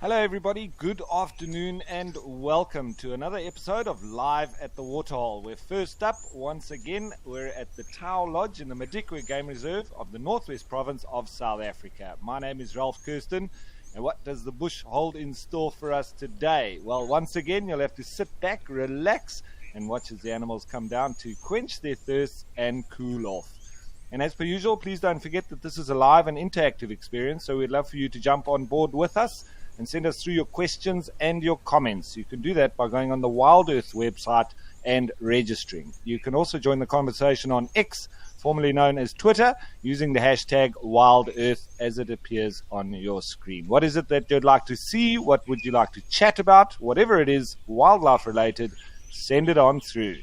Hello everybody, good afternoon and welcome to another episode of Live at the Waterhole. We're first up, once again, we're at the Tau Lodge in the Madikwe Game Reserve of the Northwest Province of South Africa. My name is Ralph Kirsten, and what does the bush hold in store for us today? Well, once again, you'll have to sit back, relax, and watch as the animals come down to quench their thirst and cool off. And as per usual, please don't forget that this is a live and interactive experience, so we'd love for you to jump on board with us and send us through your questions and your comments. You can do that by going on the WildEarth website and registering. You can also join the conversation on X, formerly known as Twitter, using the hashtag WildEarth as it appears on your screen. What is it that you'd like to see? What would you like to chat about? Whatever it is, wildlife related, send it on through.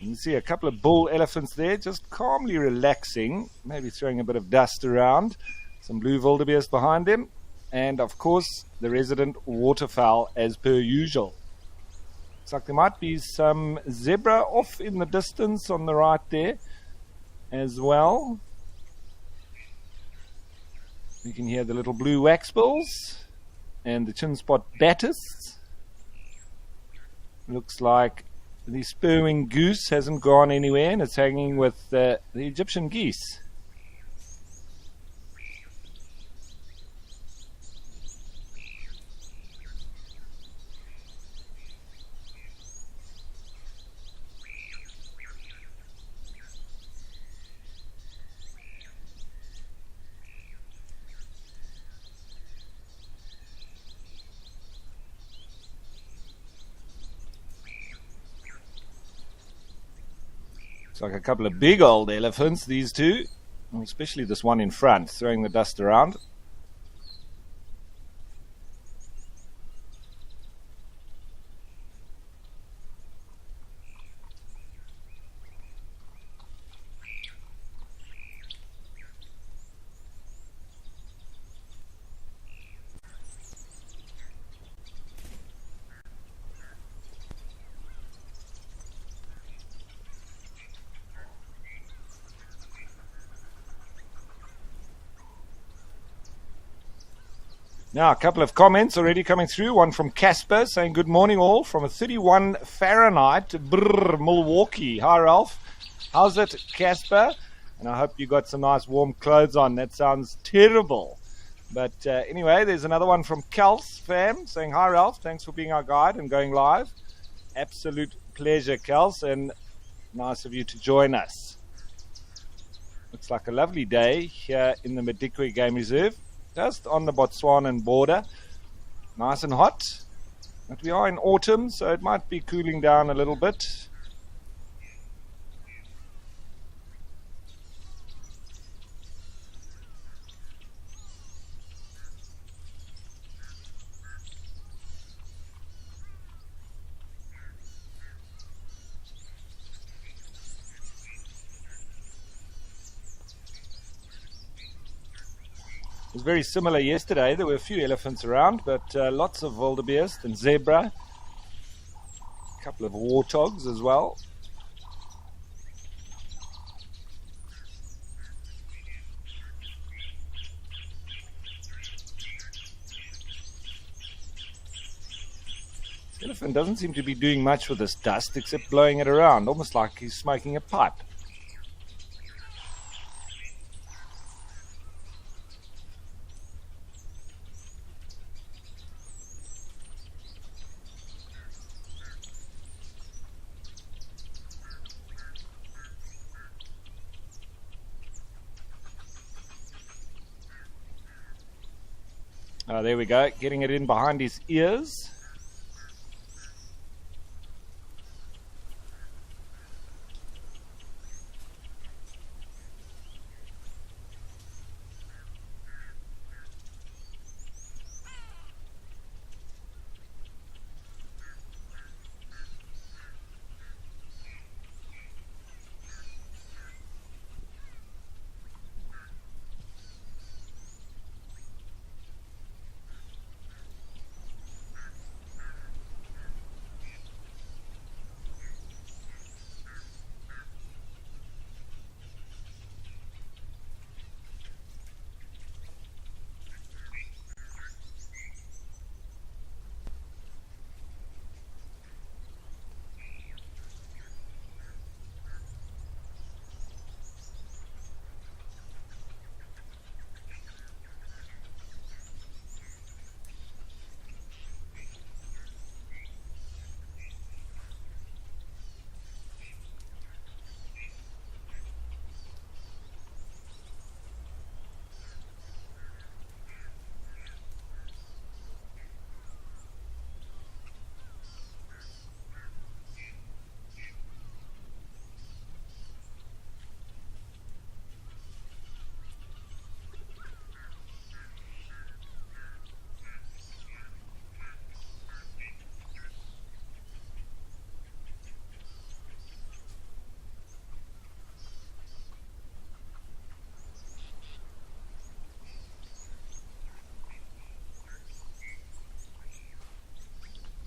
You can see a couple of bull elephants there, just calmly relaxing, maybe throwing a bit of dust around. Some blue wildebeest behind them. And, of course, the resident waterfowl as per usual. Looks like there might be some zebra off in the distance on the right there as well. You can hear the little blue waxbills and the chin-spot batis. Looks like the spurwing goose hasn't gone anywhere and it's hanging with the Egyptian geese. Like a couple of big old elephants, these two, especially this one in front, throwing the dust around. Now, a couple of comments already coming through. One from Casper saying, good morning all from a 31 Fahrenheit, Milwaukee. Hi, Ralph. How's it, Casper? And I hope you got some nice warm clothes on. That sounds terrible. But anyway, there's another one from Kels fam saying, hi, Ralph. Thanks for being our guide and going live. Absolute pleasure, Kels, and nice of you to join us. Looks like a lovely day here in the Madikwe Game Reserve. Just on the Botswanan border. Nice and hot. But we are in autumn, so it might be cooling down a little bit. It was very similar yesterday. There were a few elephants around, but lots of wildebeest and zebra. A couple of warthogs as well. The elephant doesn't seem to be doing much with this dust except blowing it around, almost like he's smoking a pipe. There we go, getting it in behind his ears.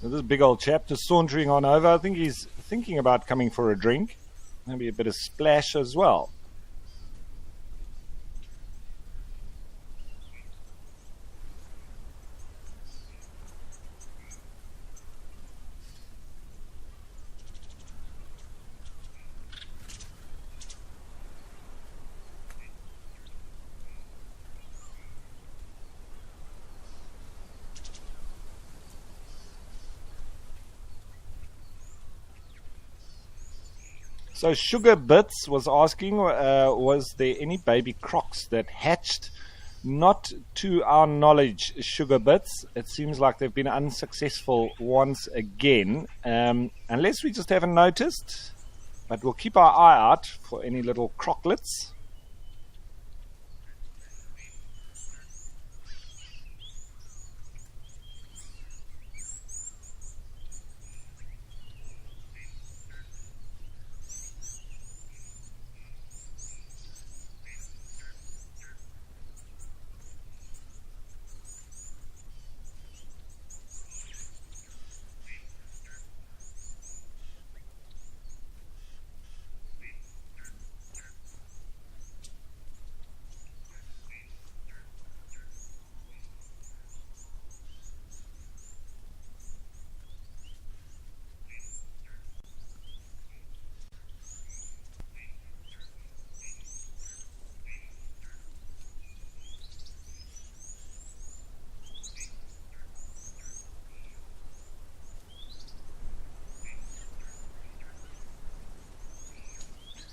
This big old chap just sauntering on over. I think he's thinking about coming for a drink. Maybe a bit of splash as well. So Sugar Bits was asking, was there any baby crocs that hatched? Not to our knowledge, Sugar Bits. It seems like they've been unsuccessful once again, unless we just haven't noticed. But we'll keep our eye out for any little croclets.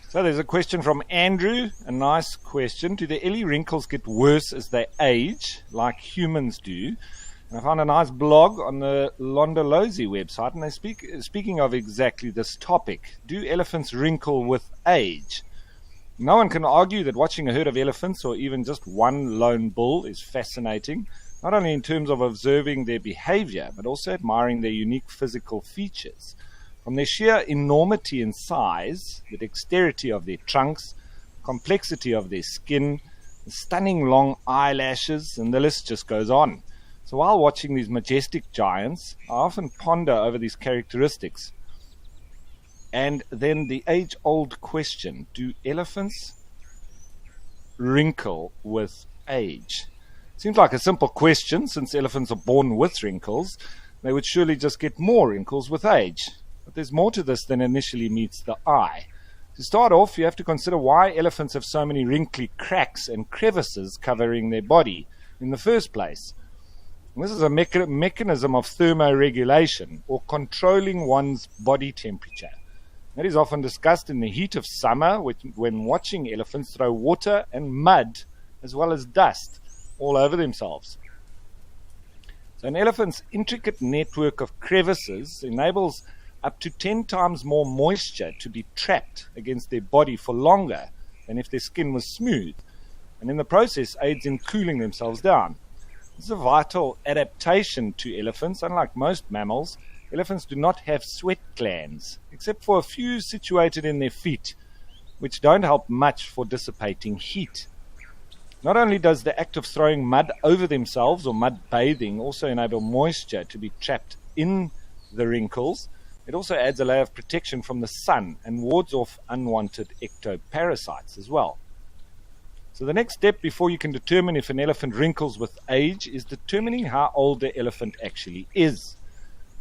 So there's a question from Andrew, a nice question. Do the ellie wrinkles get worse as they age, like humans do? And I found a nice blog on the Londolozi website, and they speaking of exactly this topic. Do elephants wrinkle with age? No one can argue that watching a herd of elephants, or even just one lone bull, is fascinating, not only in terms of observing their behavior, but also admiring their unique physical features. From their sheer enormity in size, the dexterity of their trunks, complexity of their skin, the stunning long eyelashes, and the list just goes on. So while watching these majestic giants, I often ponder over these characteristics. And then the age-old question, do elephants wrinkle with age? Seems like a simple question, since elephants are born with wrinkles. They would surely just get more wrinkles with age. But there's more to this than initially meets the eye. To start off, you have to consider why elephants have so many wrinkly cracks and crevices covering their body in the first place. And this is a mechanism of thermoregulation, or controlling one's body temperature. That is often discussed in the heat of summer when watching elephants throw water and mud as well as dust all over themselves. So an elephant's intricate network of crevices enables up to 10 times more moisture to be trapped against their body for longer than if their skin was smooth, and in the process aids in cooling themselves down. This is a vital adaptation to elephants. Unlike most mammals, elephants do not have sweat glands, except for a few situated in their feet, which don't help much for dissipating heat. Not only does the act of throwing mud over themselves, or mud bathing, also enable moisture to be trapped in the wrinkles, it also adds a layer of protection from the sun and wards off unwanted ectoparasites as well. So the next step before you can determine if an elephant wrinkles with age is determining how old the elephant actually is.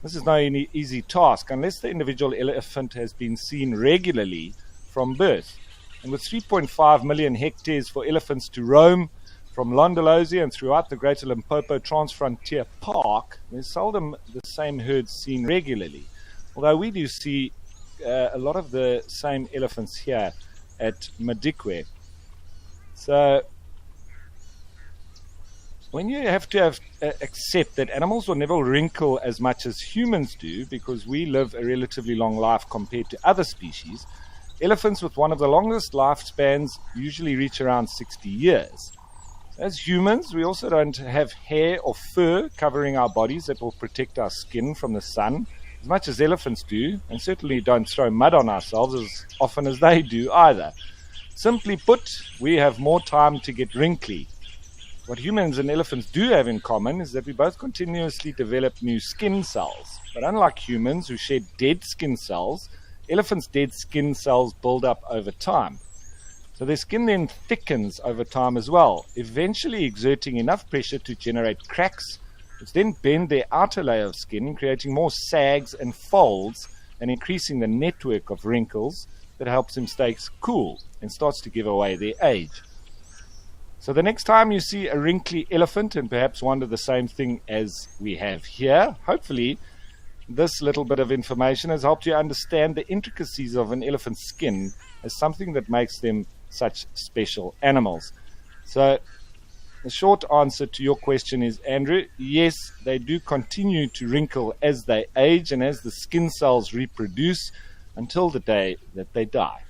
This is no easy task unless the individual elephant has been seen regularly from birth. And with 3.5 million hectares for elephants to roam from Londolozi and throughout the Greater Limpopo Transfrontier Park, there's seldom the same herds seen regularly. Although we do see a lot of the same elephants here at Madikwe. So when you have to accept that animals will never wrinkle as much as humans do, because we live a relatively long life compared to other species, elephants with one of the longest lifespans usually reach around 60 years. As humans, we also don't have hair or fur covering our bodies that will protect our skin from the sun as much as elephants do, and certainly don't throw mud on ourselves as often as they do either. Simply put, we have more time to get wrinkly. what humans and elephants do have in common is that we both continuously develop new skin cells. But unlike humans who shed dead skin cells, elephants' dead skin cells build up over time. So their skin then thickens over time as well, eventually exerting enough pressure to generate cracks, which then bend their outer layer of skin, creating more sags and folds and increasing the network of wrinkles that helps them stay cool and starts to give away their age. So the next time you see a wrinkly elephant and perhaps wonder the same thing as we have here, hopefully this little bit of information has helped you understand the intricacies of an elephant's skin as something that makes them such special animals. So the short answer to your question is, Andrew, yes, they do continue to wrinkle as they age and as the skin cells reproduce until the day that they die.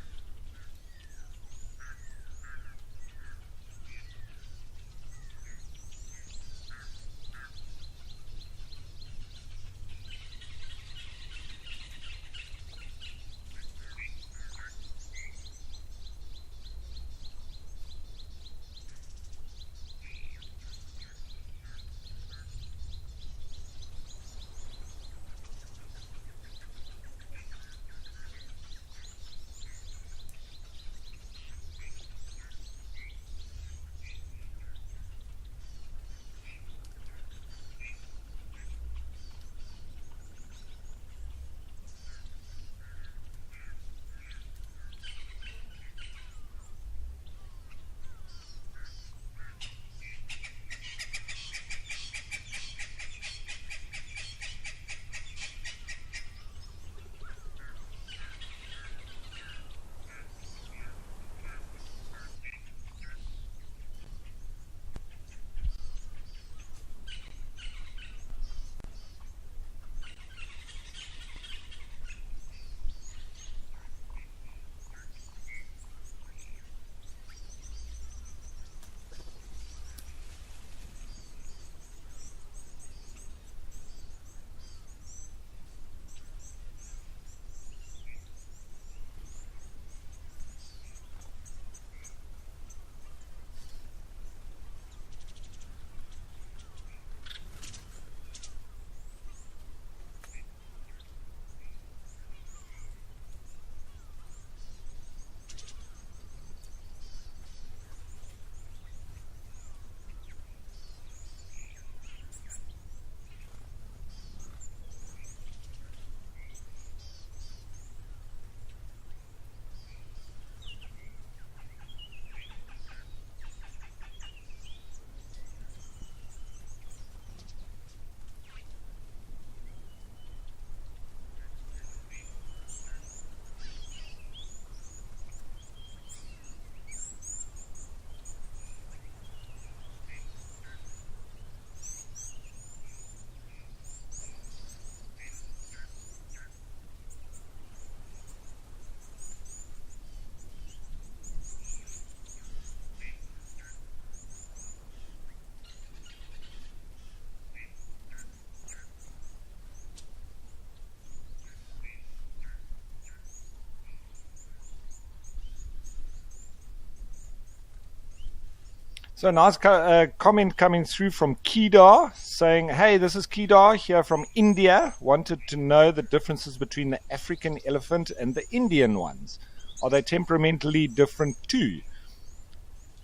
So a nice comment coming through from Kedar saying, hey, this is Kedar here from India. Wanted to know the differences between the African elephant and the Indian ones. Are they temperamentally different too?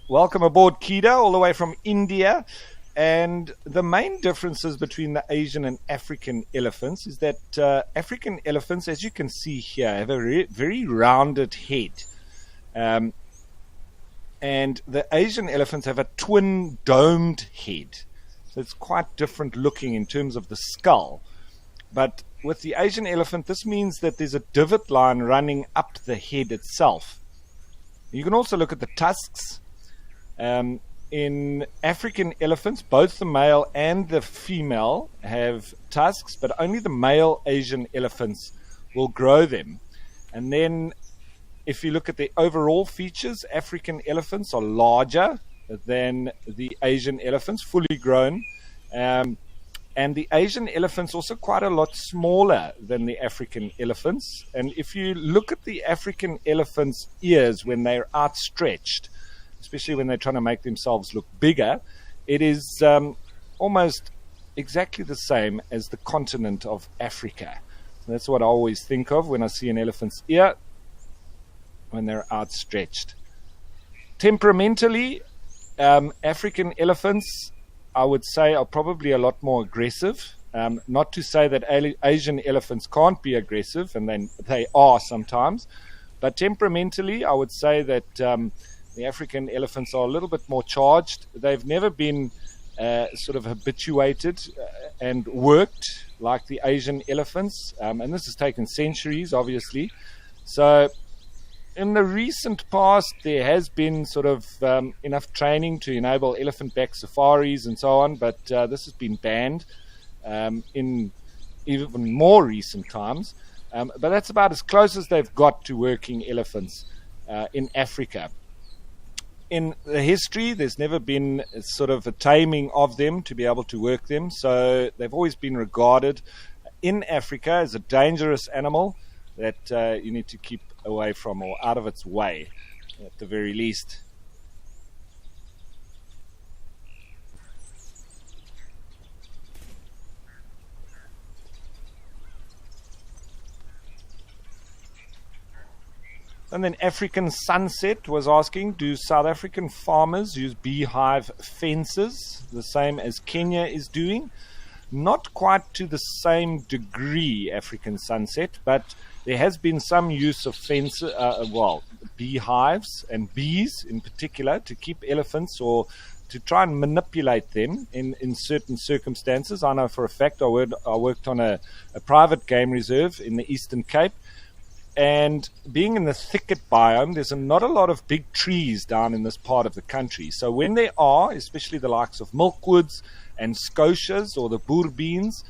Welcome aboard, Kedar, all the way from India. And the main differences between the Asian and African elephants is that African elephants, as you can see here, have a very rounded head. And the Asian elephants have a twin domed head. So it's quite different looking in terms of the skull. But with the Asian elephant, this means that there's a divot line running up the head itself. You can also look at the tusks. In African elephants, both the male and the female have tusks, but only the male Asian elephants will grow them. And then if you look at the overall features, African elephants are larger than the Asian elephants, fully grown. And the Asian elephants also quite a lot smaller than the African elephants. And if you look at the African elephants' ears when they're outstretched, especially when they're trying to make themselves look bigger, It is almost exactly the same as the continent of Africa. That's what I always think of when I see an elephant's ear when they're outstretched. Temperamentally, African elephants, I would say, are probably a lot more aggressive. Not to say that Asian elephants can't be aggressive, and they are sometimes, but temperamentally, I would say that the African elephants are a little bit more charged. They've never been sort of habituated and worked like the Asian elephants, and this has taken centuries, obviously. So in the recent past, there has been sort of enough training to enable elephant-back safaris and so on, but this has been banned in even more recent times. But that's about as close as they've got to working elephants in Africa. In the history, there's never been sort of a taming of them to be able to work them, so they've always been regarded in Africa as a dangerous animal that you need to keep away from, or out of its way at the very least. And then African Sunset was asking, do South African farmers use beehive fences the same as Kenya is doing? Not quite to the same degree, African Sunset, but there has been some use of beehives and bees in particular to keep elephants, or to try and manipulate them in certain circumstances. I know for a fact I worked on a private game reserve in the Eastern Cape, and being in the thicket biome, there's not a lot of big trees down in this part of the country. So when there are, especially the likes of milkwoods and scotias or the boerbeens,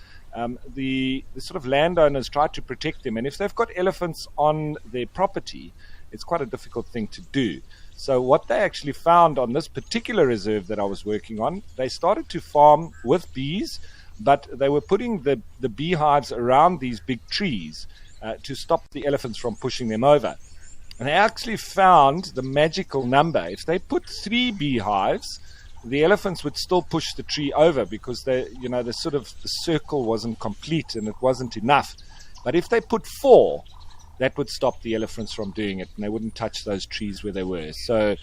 the sort of landowners try to protect them. And if they've got elephants on their property, it's quite a difficult thing to do. So what they actually found on this particular reserve that I was working on, they started to farm with bees, but they were putting the beehives around these big trees to stop the elephants from pushing them over. And they actually found the magical number. If they put 3 beehives, the elephants would still push the tree over, because the circle wasn't complete and it wasn't enough. But if they put 4, that would stop the elephants from doing it, and they wouldn't touch those trees where they were. So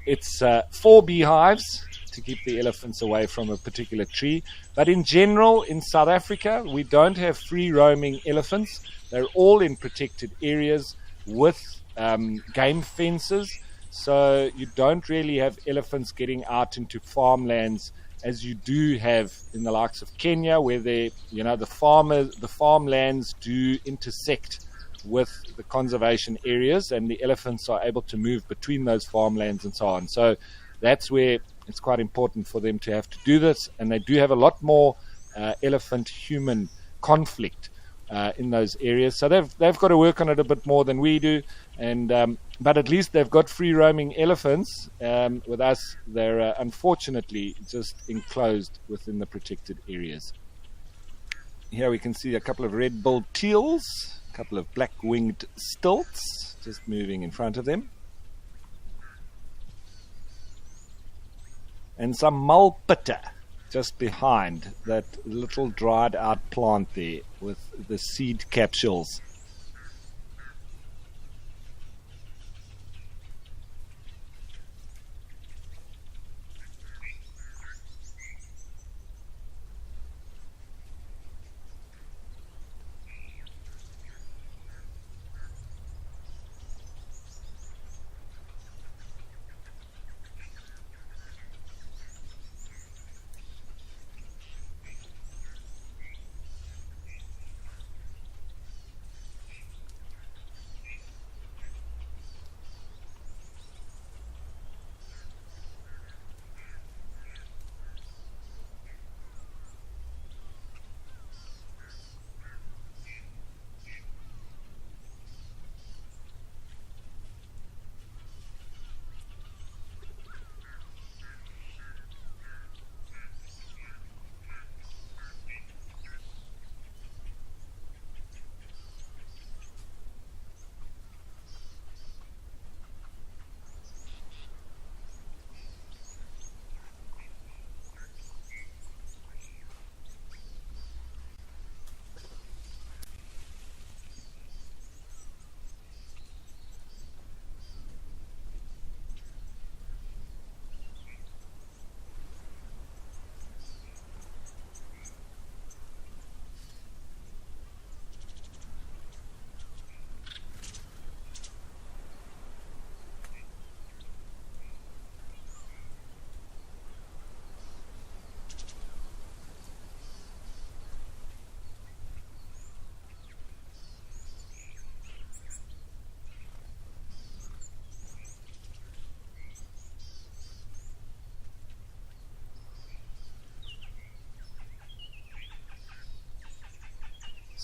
it's 4 beehives to keep the elephants away from a particular tree. But in general, in South Africa, we don't have free roaming elephants. They're all in protected areas with game fences. So you don't really have elephants getting out into farmlands as you do have in the likes of Kenya, where the farmlands do intersect with the conservation areas, and the elephants are able to move between those farmlands and so on. So that's where it's quite important for them to have to do this, and they do have a lot more elephant-human conflict in those areas. So they've got to work on it a bit more than we do, and but at least they've got free roaming elephants. With us, they're unfortunately just enclosed within the protected areas. Here we can see a couple of red-billed teals, a couple of black-winged stilts just moving in front of them, and some mulpita just behind that little dried out plant there with the seed capsules.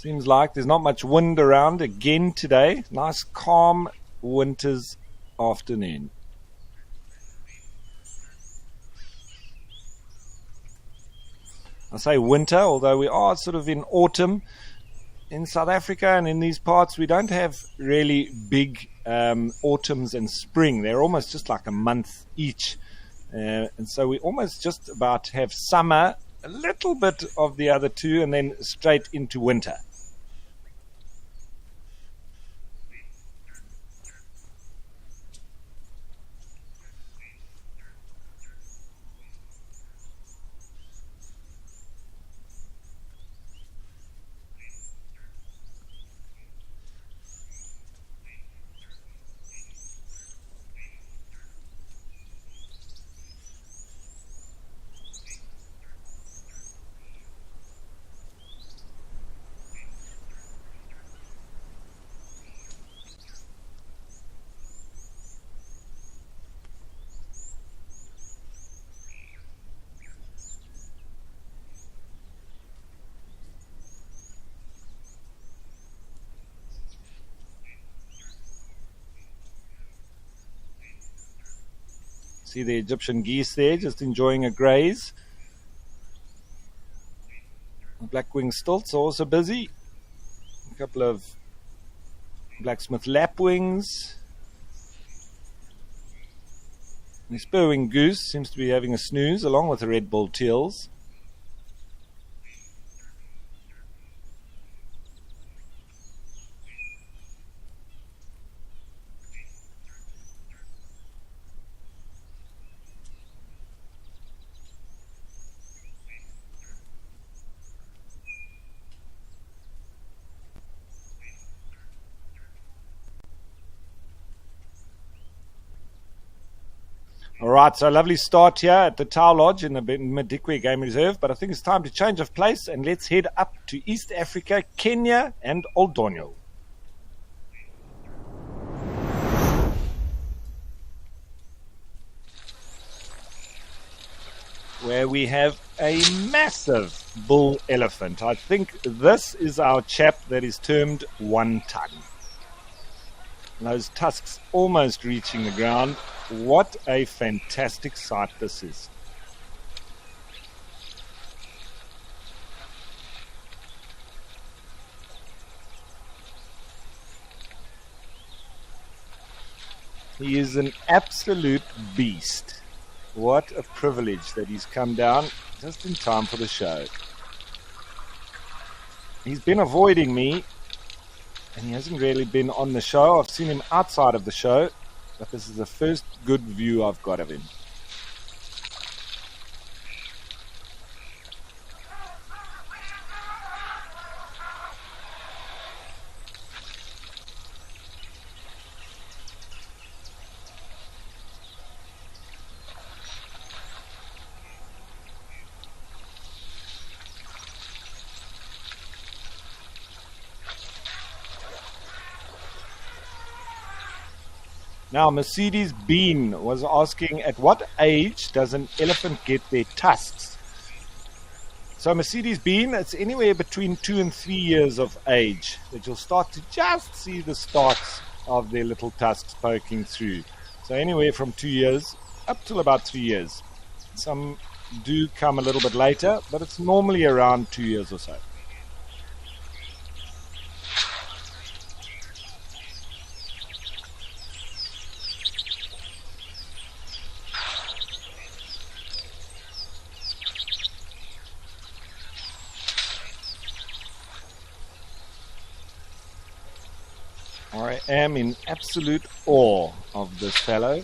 Seems like there's not much wind around again today. Nice calm winter's afternoon. I say winter, although we are sort of in autumn. In South Africa and in these parts, we don't have really big autumns and spring. They're almost just like a month each. And so we almost just about have summer, a little bit of the other two, and then straight into winter. See the Egyptian geese there, just enjoying a graze. The black-winged stilts are also busy. A couple of blacksmith lapwings. The spur-winged goose seems to be having a snooze, along with the red-billed teals. All right, so a lovely start here at the Tau Lodge in the Madikwe Game Reserve, but I think it's time to change of place and let's head up to East Africa, Kenya and Old Donyo. Where we have a massive bull elephant. I think this is our chap that is termed 1 ton. Those tusks almost reaching the ground. What a fantastic sight this is. He is an absolute beast. What a privilege that he's come down just in time for the show. He's been avoiding me, and he hasn't really been on the show. I've seen him outside of the show, but this is the first good view I've got of him. Now, Mercedes Bean was asking, at what age does an elephant get their tusks? So Mercedes Bean, it's anywhere between 2 and 3 years of age that you'll start to just see the starts of their little tusks poking through. So anywhere from 2 years up till about 3 years. Some do come a little bit later, but it's normally around 2 years or so. I am in absolute awe of this fellow. You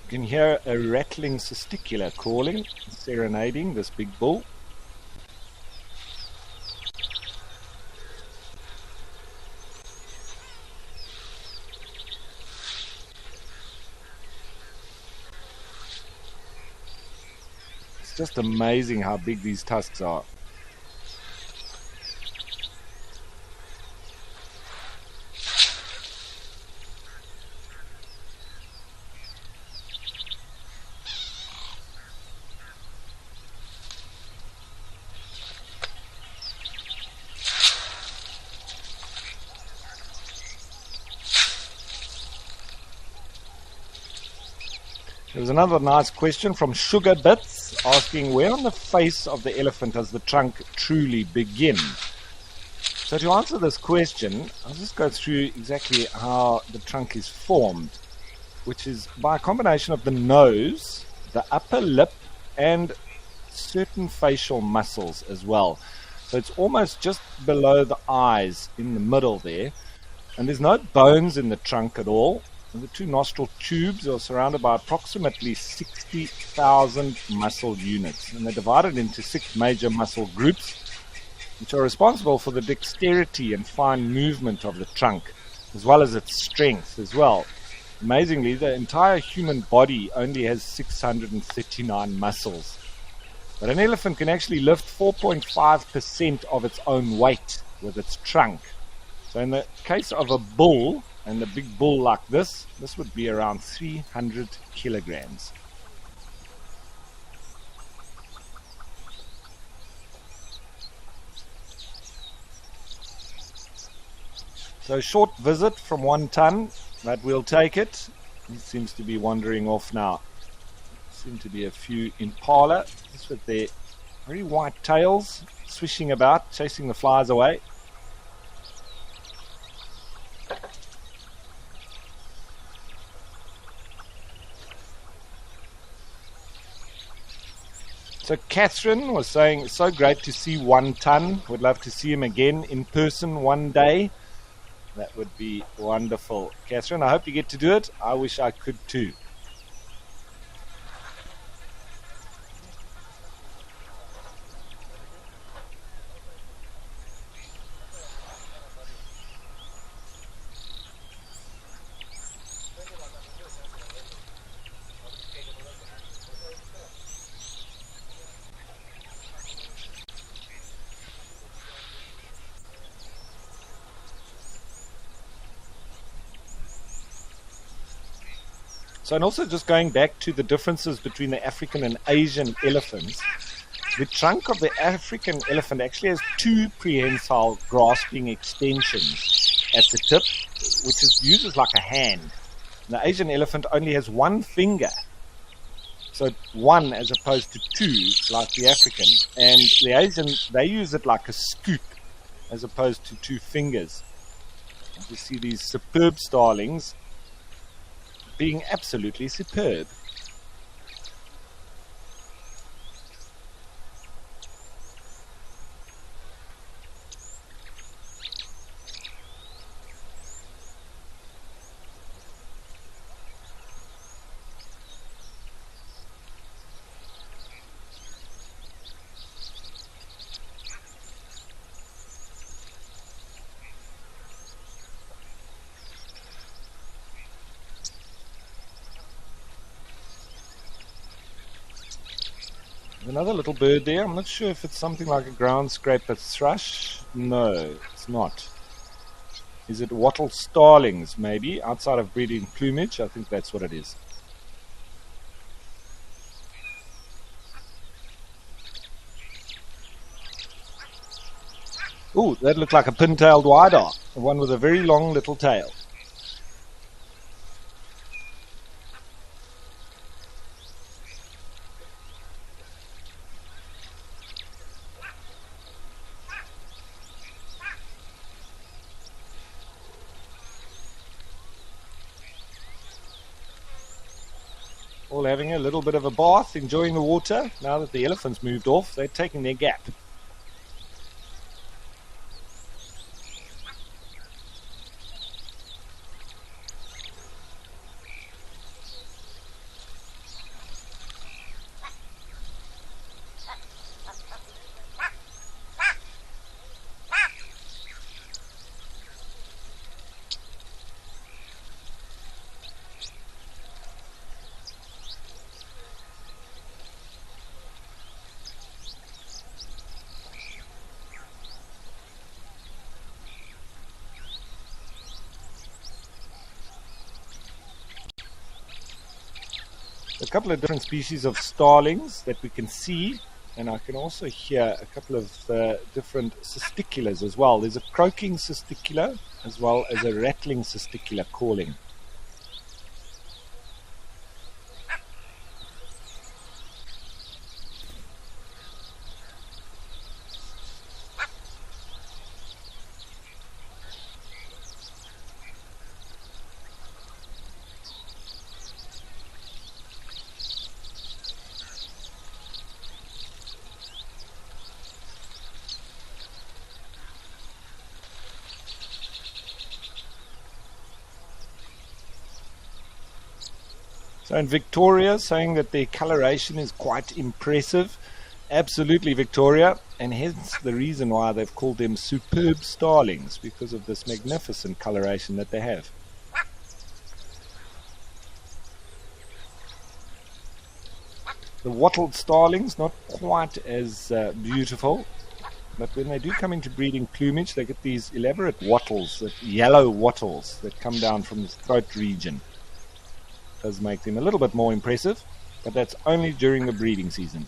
can hear a rattling testicular calling, serenading this big bull. Just amazing how big these tusks are. There's another nice question from Sugar Bits asking, where on the face of the elephant does the trunk truly begin? So to answer this question, I'll just go through exactly how the trunk is formed, which is by a combination of the nose, the upper lip, and certain facial muscles as well. So it's almost just below the eyes in the middle there, and there's no bones in the trunk at all. And the two nostril tubes are surrounded by approximately 60,000 muscle units, and they're divided into 6 major muscle groups, which are responsible for the dexterity and fine movement of the trunk, as well as its strength as well. Amazingly, the entire human body only has 639 muscles. But an elephant can actually lift 4.5% of its own weight with its trunk. So in the case of a bull, and a big bull like this would be around 300 kilograms. So a short visit from 1 ton, but we'll take it. It seems to be wandering off now. Seem to be a few Impala, just with their very white tails swishing about, chasing the flies away. So Catherine was saying, it's so great to see 1 ton. Would love to see him again in person one day. That would be wonderful. Catherine, I hope you get to do it. I wish I could too. So, and also just going back to the differences between the African and Asian elephants, the trunk of the African elephant actually has 2 prehensile grasping extensions at the tip, which is used as like a hand. And the Asian elephant only has 1 finger. So 1 as opposed to 2 like the African. And the Asian, they use it like a scoop as opposed to 2 fingers. You see these superb starlings being absolutely superb. Another little bird there. I'm not sure if it's something like a ground scraper thrush. No, it's not. Is it wattle starlings, maybe? Outside of breeding plumage, I think that's what it is. Ooh, that looked like a pin-tailed wide-arm, the one with a very long little tail. All having a little bit of a bath, enjoying the water. Now that the elephants moved off, they're taking their gap. A couple of different species of starlings that we can see, and I can also hear a couple of different cisticulars as well. There's a croaking cisticular as well as a rattling cisticular calling. So in Victoria, saying that their coloration is quite impressive. Absolutely, Victoria, and hence the reason why they've called them superb starlings, because of this magnificent coloration that they have. The wattled starlings, not quite as beautiful, but when they do come into breeding plumage, they get these elaborate wattles, yellow wattles that come down from the throat region. Does make them a little bit more impressive, but that's only during the breeding season.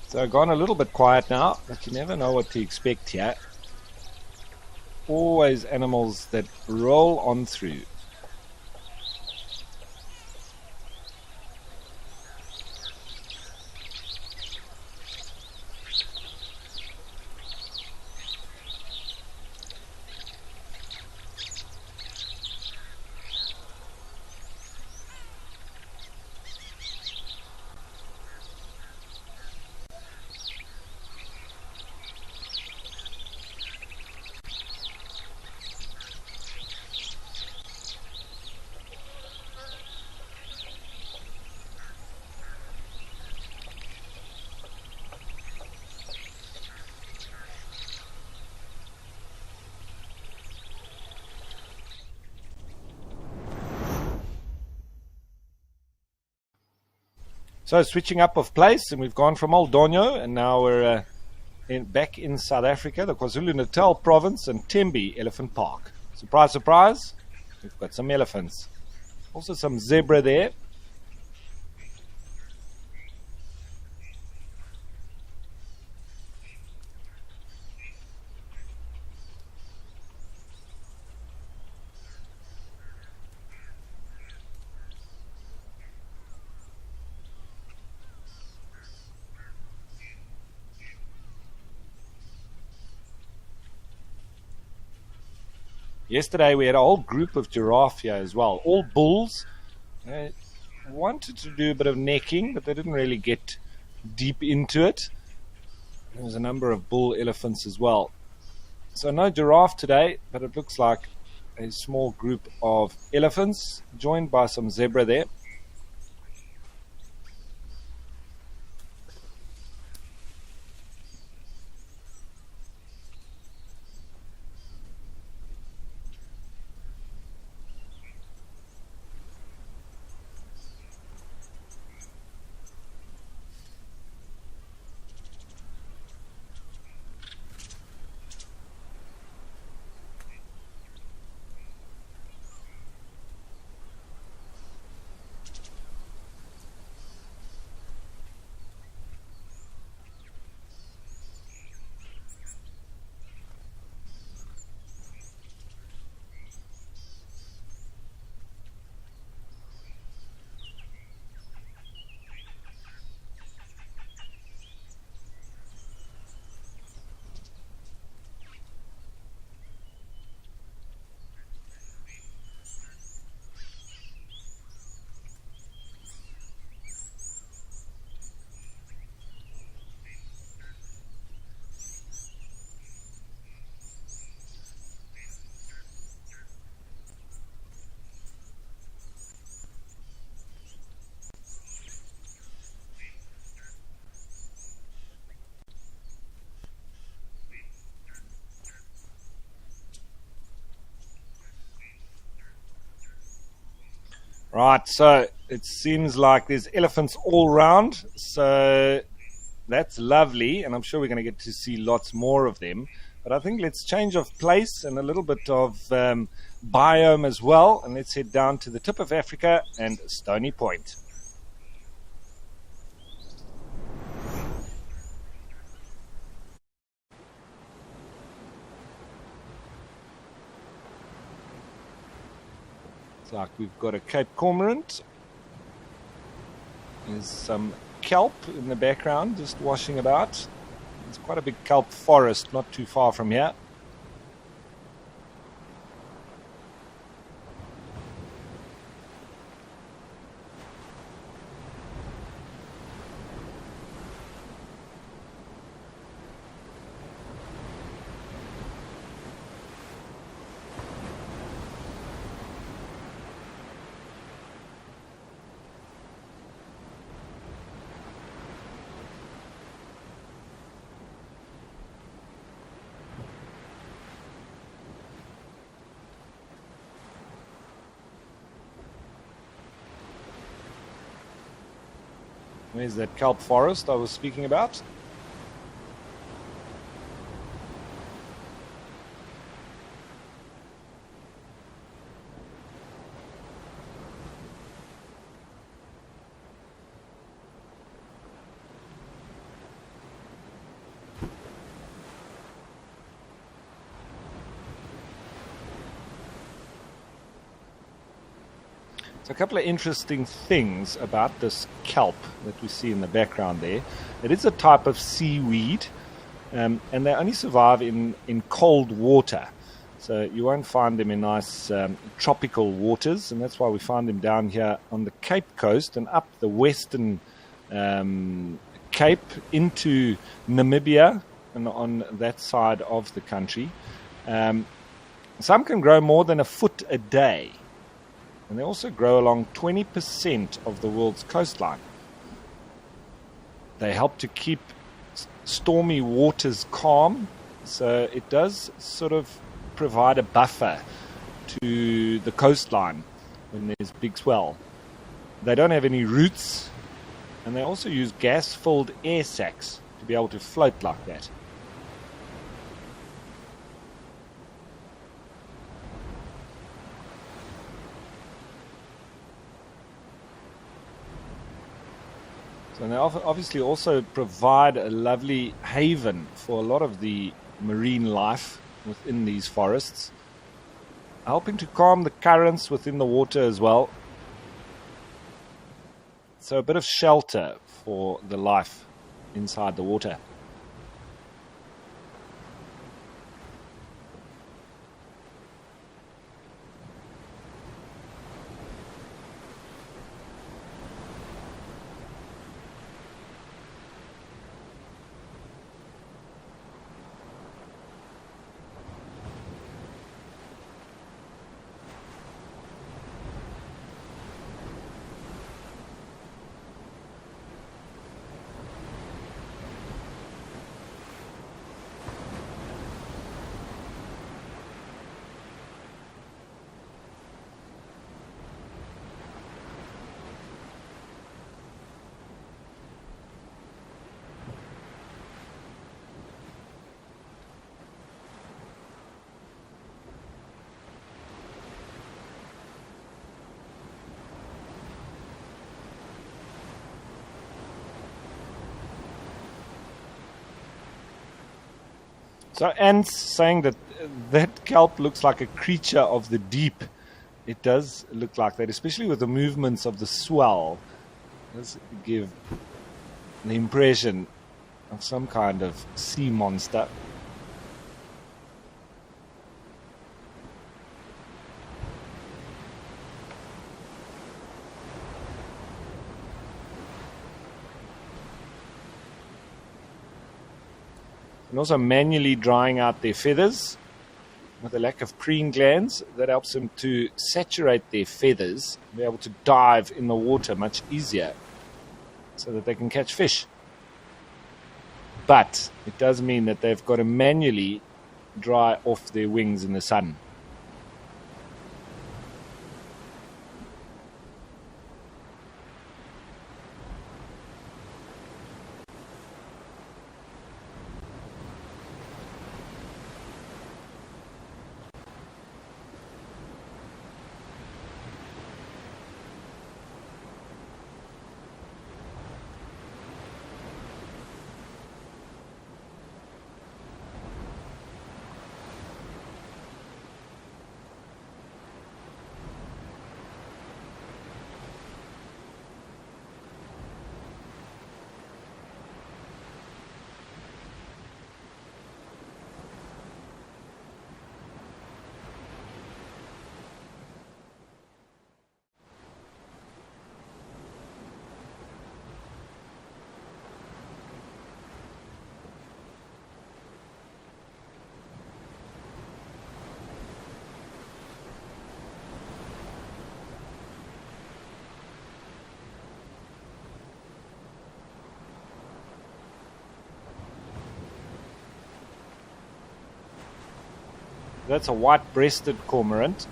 So gone a little bit quiet now, but you never know what to expect here. Always animals that roll on through. So switching up of place, and we've gone from Old Donyo, and now we're back in South Africa, the KwaZulu-Natal province, and Tembe Elephant Park. Surprise, surprise, we've got some elephants. Also some zebra there. Yesterday we had a whole group of giraffe here as well, all bulls. They wanted to do a bit of necking, but they didn't really get deep into it. There was a number of bull elephants as well. So no giraffe today, but it looks like a small group of elephants, joined by some zebra there. Right, so it seems like there's elephants all around, so that's lovely, and I'm sure we're going to get to see lots more of them. But I think let's change of place and a little bit of biome as well. And let's head down to the tip of Africa and Stony Point. It's like we've got a Cape cormorant. There's some kelp in the background just washing about. It's quite a big kelp forest not too far from here. Where's that kelp forest I was speaking about? So a couple of interesting things about this kelp that we see in the background there. It is a type of seaweed, and they only survive in cold water. So you won't find them in nice tropical waters, and that's why we find them down here on the Cape Coast and up the western Cape into Namibia and on that side of the country. Some can grow more than a foot a day. And they also grow along 20% of the world's coastline. They help to keep stormy waters calm, so it does sort of provide a buffer to the coastline when there's big swell. They don't have any roots, and they also use gas-filled air sacs to be able to float like that. So they obviously also provide a lovely haven for a lot of the marine life within these forests, helping to calm the currents within the water as well. So a bit of shelter for the life inside the water. So Ant's saying that that kelp looks like a creature of the deep. It does look like that, especially with the movements of the swell. It does give the impression of some kind of sea monster. And also manually drying out their feathers. With a lack of preen glands, that helps them to saturate their feathers, be able to dive in the water much easier so that they can catch fish. But it does mean that they've got to manually dry off their wings in the sun. That's a white-breasted cormorant,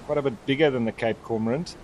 quite a bit bigger than the Cape cormorant.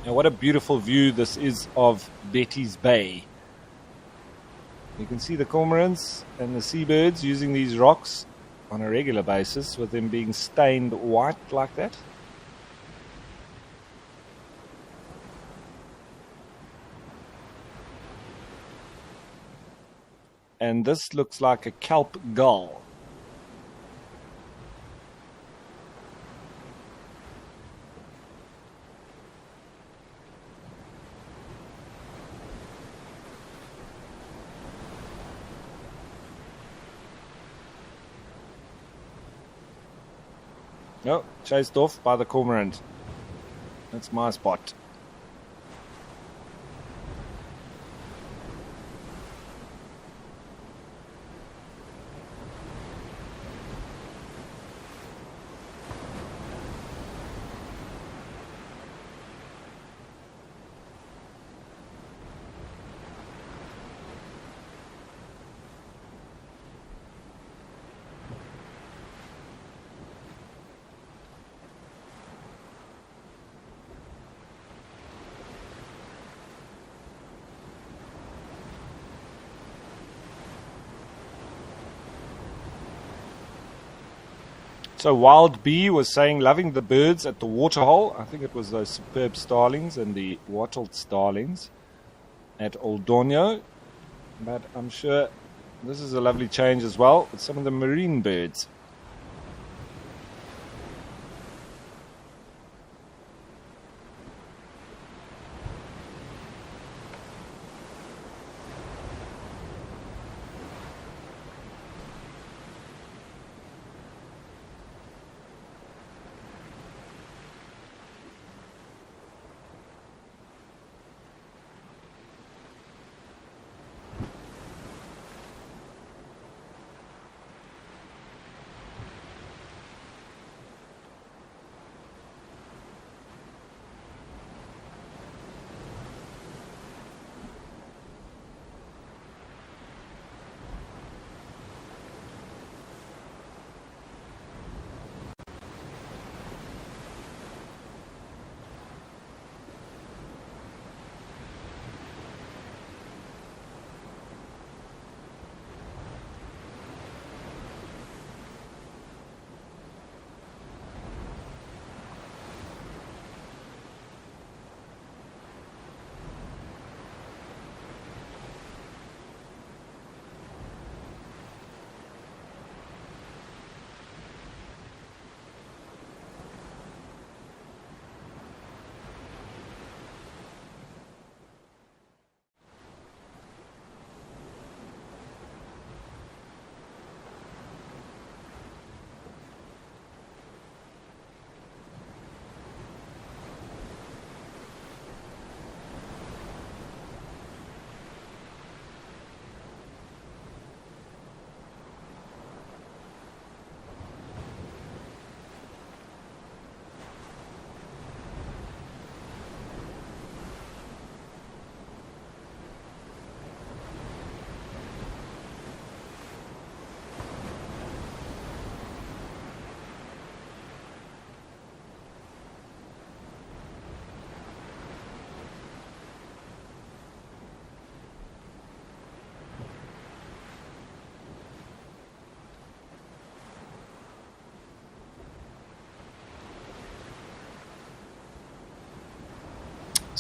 Now, what a beautiful view this is of Betty's Bay. You can see the cormorants and the seabirds using these rocks on a regular basis, with them being stained white like that. And this looks like a kelp gull. No, chased off by the cormorant. That's my spot. So Wild Bee was saying, loving the birds at the Waterhole. I think it was those superb starlings and the wattled starlings at Oldonio. But I'm sure this is a lovely change as well with some of the marine birds.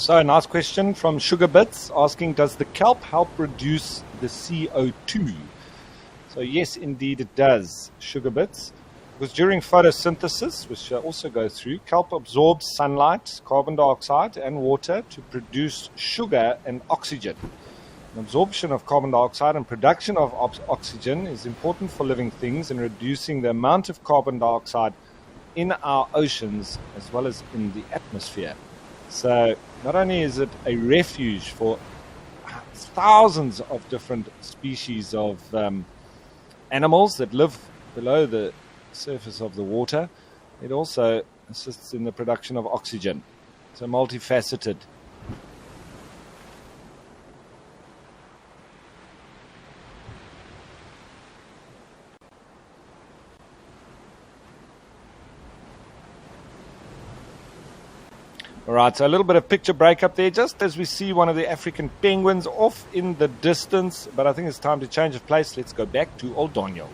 So, nice question from Sugar Bits asking, does the kelp help reduce the CO2? So, yes, indeed it does, Sugar Bits. Because during photosynthesis, which also goes through, kelp absorbs sunlight, carbon dioxide, and water to produce sugar and oxygen. Absorption of carbon dioxide and production of oxygen is important for living things in reducing the amount of carbon dioxide in our oceans as well as in the atmosphere. So not only is it a refuge for thousands of different species of animals that live below the surface of the water, it also assists in the production of oxygen. So multifaceted. All right, so a little bit of picture break up there, just as we see one of the African penguins off in the distance. But I think it's time to change of place. Let's go back to Old Donyo.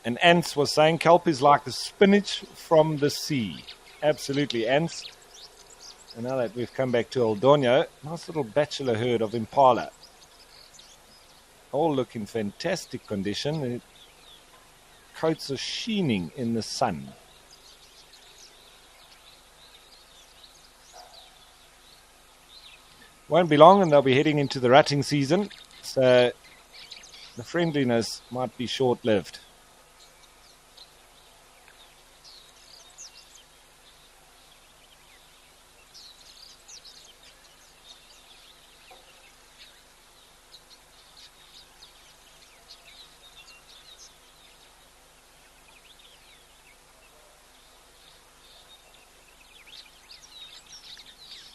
And Ants was saying kelp is like the spinach from the sea. Absolutely, Ants. And now that we've come back to Old Donyo, nice little bachelor herd of Impala. All look in fantastic condition. The coats are sheening in the sun. Won't be long and they'll be heading into the rutting season, so the friendliness might be short-lived.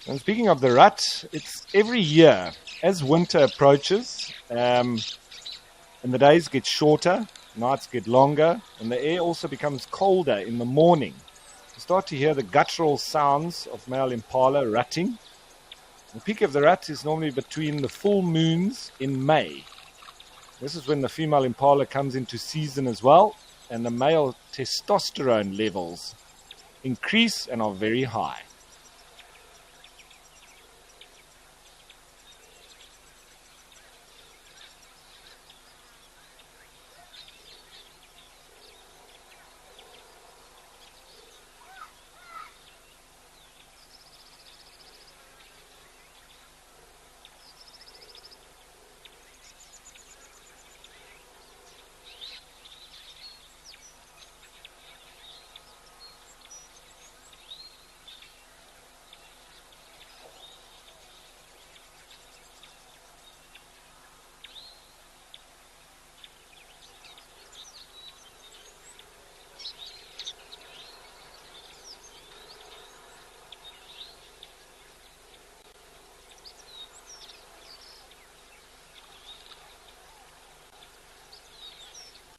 And speaking of the rut, it's every year as winter approaches and the days get shorter, nights get longer, and the air also becomes colder in the morning. You start to hear the guttural sounds of male impala rutting. The peak of the rut is normally between the full moons in May. This is when the female impala comes into season as well, and the male testosterone levels increase and are very high.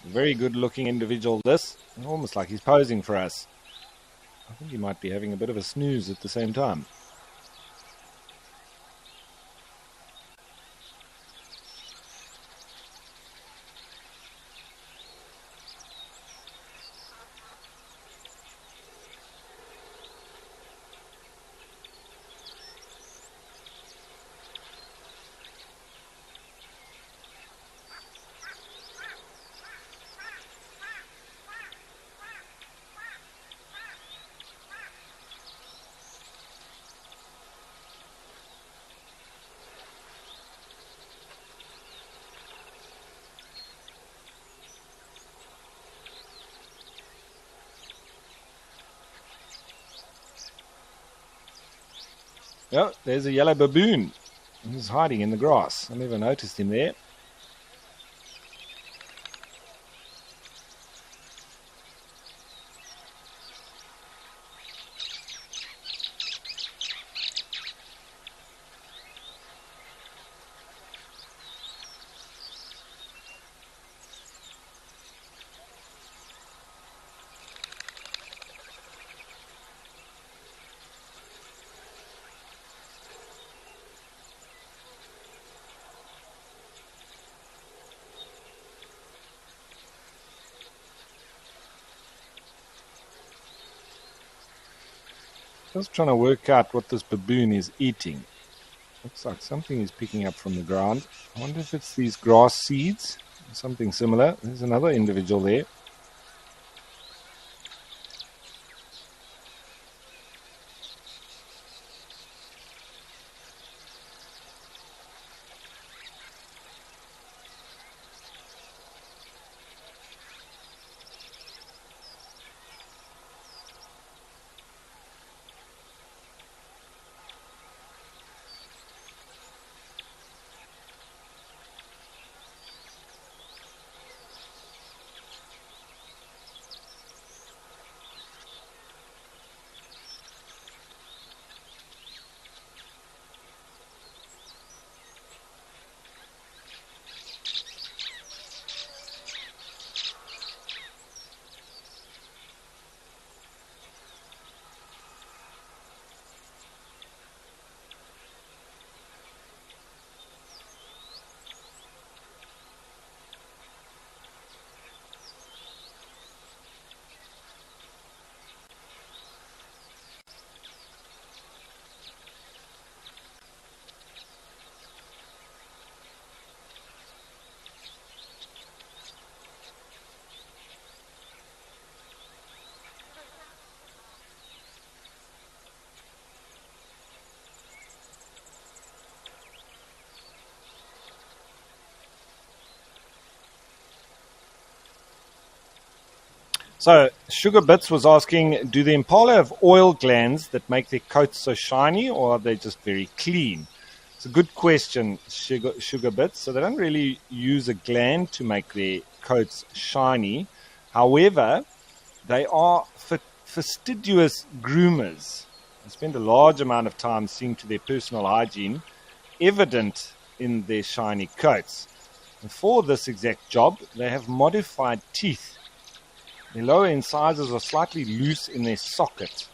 Very good looking individual, this. Almost like he's posing for us. I think he might be having a bit of a snooze at the same time. Oh, there's a yellow baboon. He's hiding in the grass. I never noticed him there. Just trying to work out what this baboon is eating. Looks like something is picking up from the ground. I wonder if it's these grass seeds or something similar. There's another individual there. So, Sugar Bits was asking, do the impala have oil glands that make their coats so shiny, or are they just very clean? It's a good question, Sugar Bits. So they don't really use a gland to make their coats shiny. However, they are fastidious groomers. They spend a large amount of time seeing to their personal hygiene, evident in their shiny coats. And for this exact job, they have modified teeth. The lower incisors are slightly loose in their socket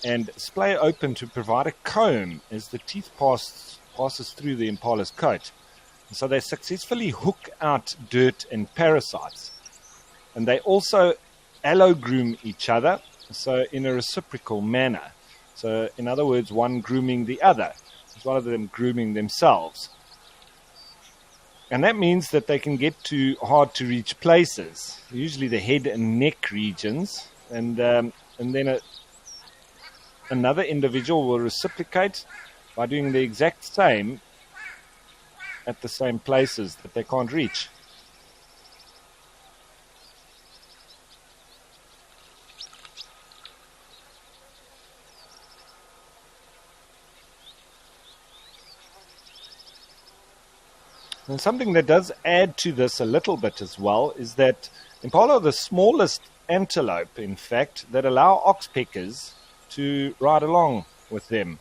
and splay open to provide a comb as the teeth passes through the impala's coat. And so they successfully hook out dirt and parasites. And they also allo-groom each other, so in a reciprocal manner. So in other words, one grooming the other, as well as them grooming themselves. And that means that they can get to hard-to-reach places, usually the head and neck regions, and then another individual will reciprocate by doing the exact same at the same places that they can't reach. And something that does add to this a little bit as well is that impala are the smallest antelope, in fact, that allow oxpeckers to ride along with them.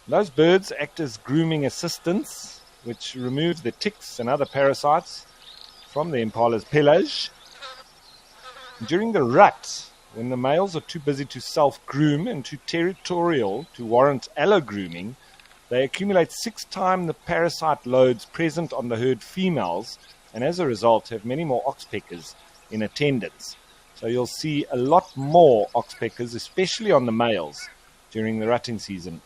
Those birds act as grooming assistants, which remove the ticks and other parasites from the impala's pelage. During the rut, when the males are too busy to self-groom and too territorial to warrant allo-grooming, they accumulate 6 times the parasite loads present on the herd females, and as a result have many more oxpeckers in attendance. So you'll see a lot more oxpeckers, especially on the males, during the rutting season.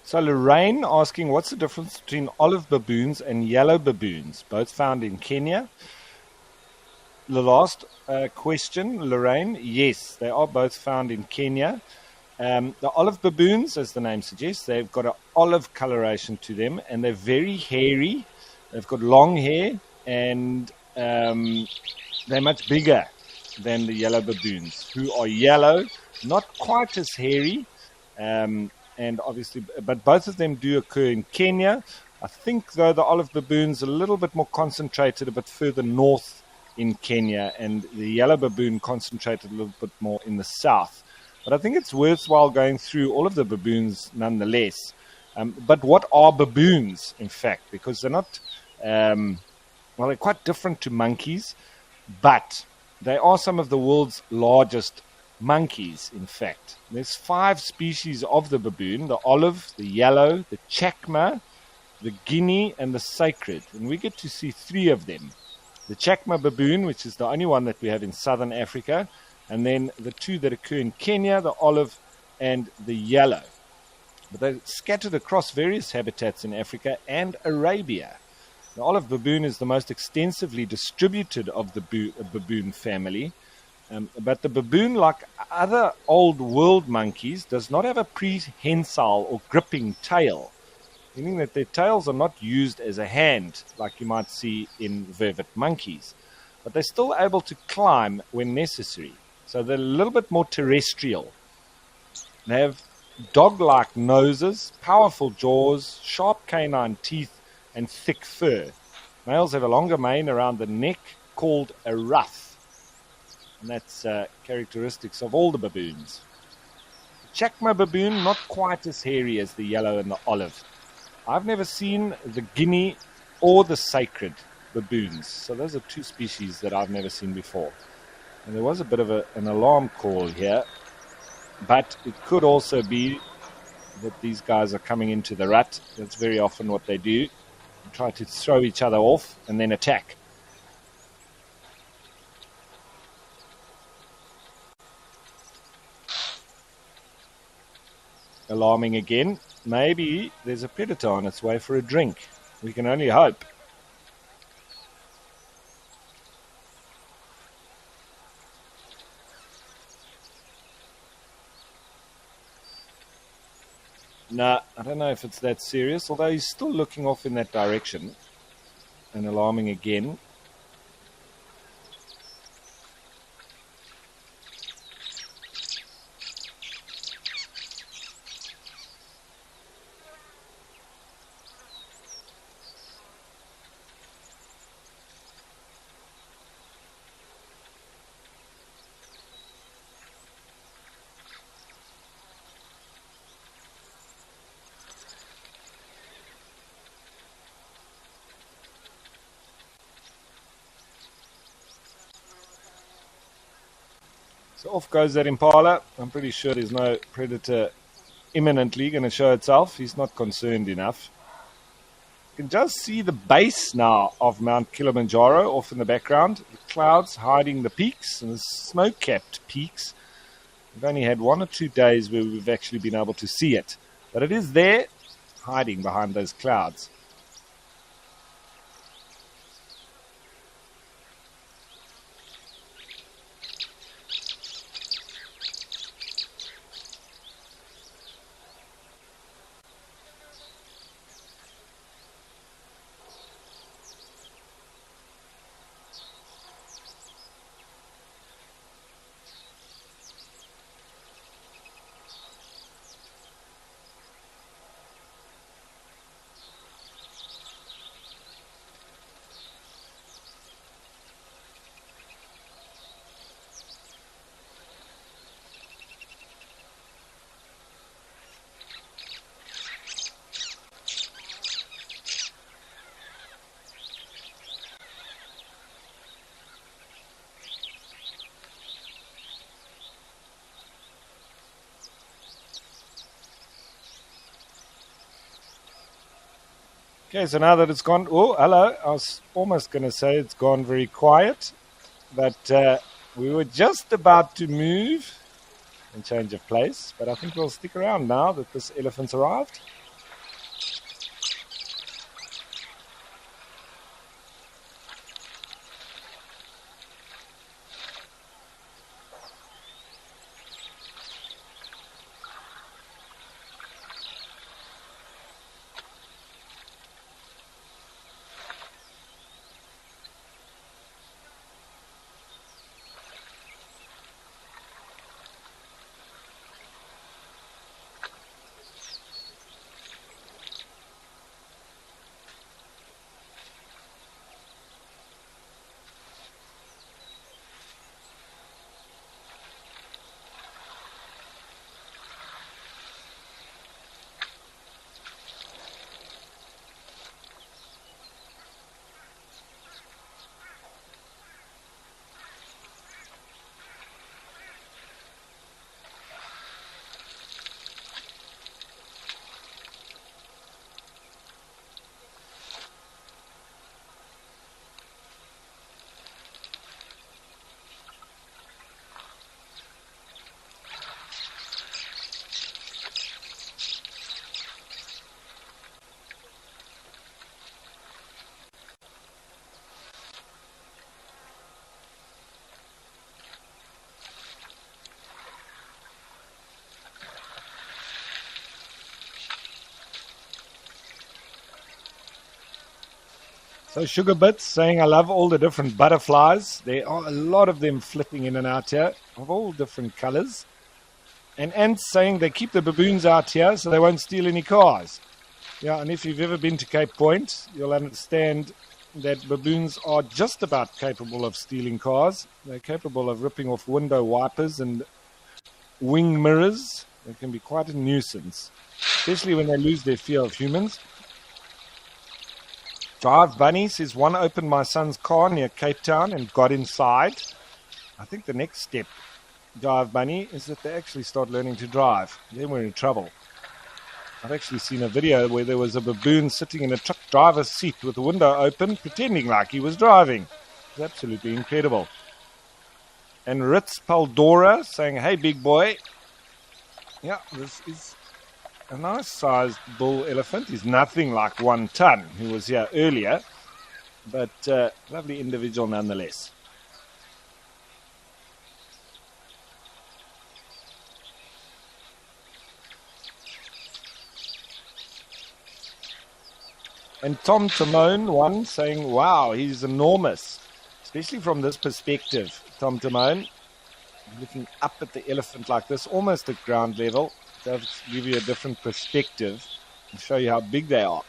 So Lorraine asking, what's the difference between olive baboons and yellow baboons, both found in Kenya? The last question, Lorraine, yes, they are both found in Kenya. The olive baboons, as the name suggests, they've got an olive coloration to them, and they're very hairy. They've got long hair, and they're much bigger than the yellow baboons, who are yellow, not quite as hairy, and obviously, but both of them do occur in Kenya. I think, though, the olive baboon's a little bit more concentrated a bit further north in Kenya, and the yellow baboon concentrated a little bit more in the south. But I think it's worthwhile going through all of the baboons nonetheless. But what are baboons, in fact? Because they're not, well, they're quite different to monkeys, but they are some of the world's largest monkeys, in fact. There's 5 species of the baboon: the olive, the yellow, the chacma, the guinea, and the sacred. And we get to see 3 of them. The chacma baboon, which is the only one that we have in southern Africa, and then the 2 that occur in Kenya, the olive and the yellow. But they're scattered across various habitats in Africa and Arabia. The olive baboon is the most extensively distributed of the baboon family. But the baboon, like other old world monkeys, does not have a prehensile or gripping tail, meaning that their tails are not used as a hand like you might see in vervet monkeys. But they're still able to climb when necessary. So they're a little bit more terrestrial. They have dog-like noses, powerful jaws, sharp canine teeth, and thick fur. Males have a longer mane around the neck called a ruff. And that's characteristics of all the baboons. The chacma baboon, not quite as hairy as the yellow and the olive. I've never seen the guinea or the sacred baboons. So those are 2 species that I've never seen before. And there was a bit of an alarm call here. But it could also be that these guys are coming into the rut. That's very often what they do. They try to throw each other off and then attack. Alarming again. Maybe there's a predator on its way for a drink. We can only hope. No, I don't know if it's that serious, although he's still looking off in that direction. And alarming again. So off goes that Impala. I'm pretty sure there's no predator imminently going to show itself. He's not concerned enough. You can just see the base now of Mount Kilimanjaro off in the background. The clouds hiding the peaks and the snow-capped peaks. We've only had 1 or 2 days where we've actually been able to see it. But it is there, hiding behind those clouds. Okay, so now that it's gone, oh, hello, I was almost going to say it's gone very quiet, but we were just about to move and change of place, but I think we'll stick around now that this elephant's arrived. So Sugar Bits saying, I love all the different butterflies. There are a lot of them flipping in and out here of all different colors. And Ants saying they keep the baboons out here so they won't steal any cars. Yeah, and if you've ever been to Cape Point, you'll understand that baboons are just about capable of stealing cars. They're capable of ripping off window wipers and wing mirrors. They can be quite a nuisance, especially when they lose their fear of humans. Drive Bunny says, one opened my son's car near Cape Town and got inside. I think the next step, Drive Bunny, is that they actually start learning to drive. Then we're in trouble. I've actually seen a video where there was a baboon sitting in a truck driver's seat with the window open, pretending like he was driving. It's absolutely incredible. And Ritz Paldora saying, hey, big boy. Yeah, this is a nice sized bull elephant. He's nothing like 1 ton, who was here earlier, but lovely individual nonetheless. And Tom Timone, one, saying, wow, he's enormous, especially from this perspective. Tom Timone, looking up at the elephant like this, almost at ground level, does give you a different perspective and show you how big they are,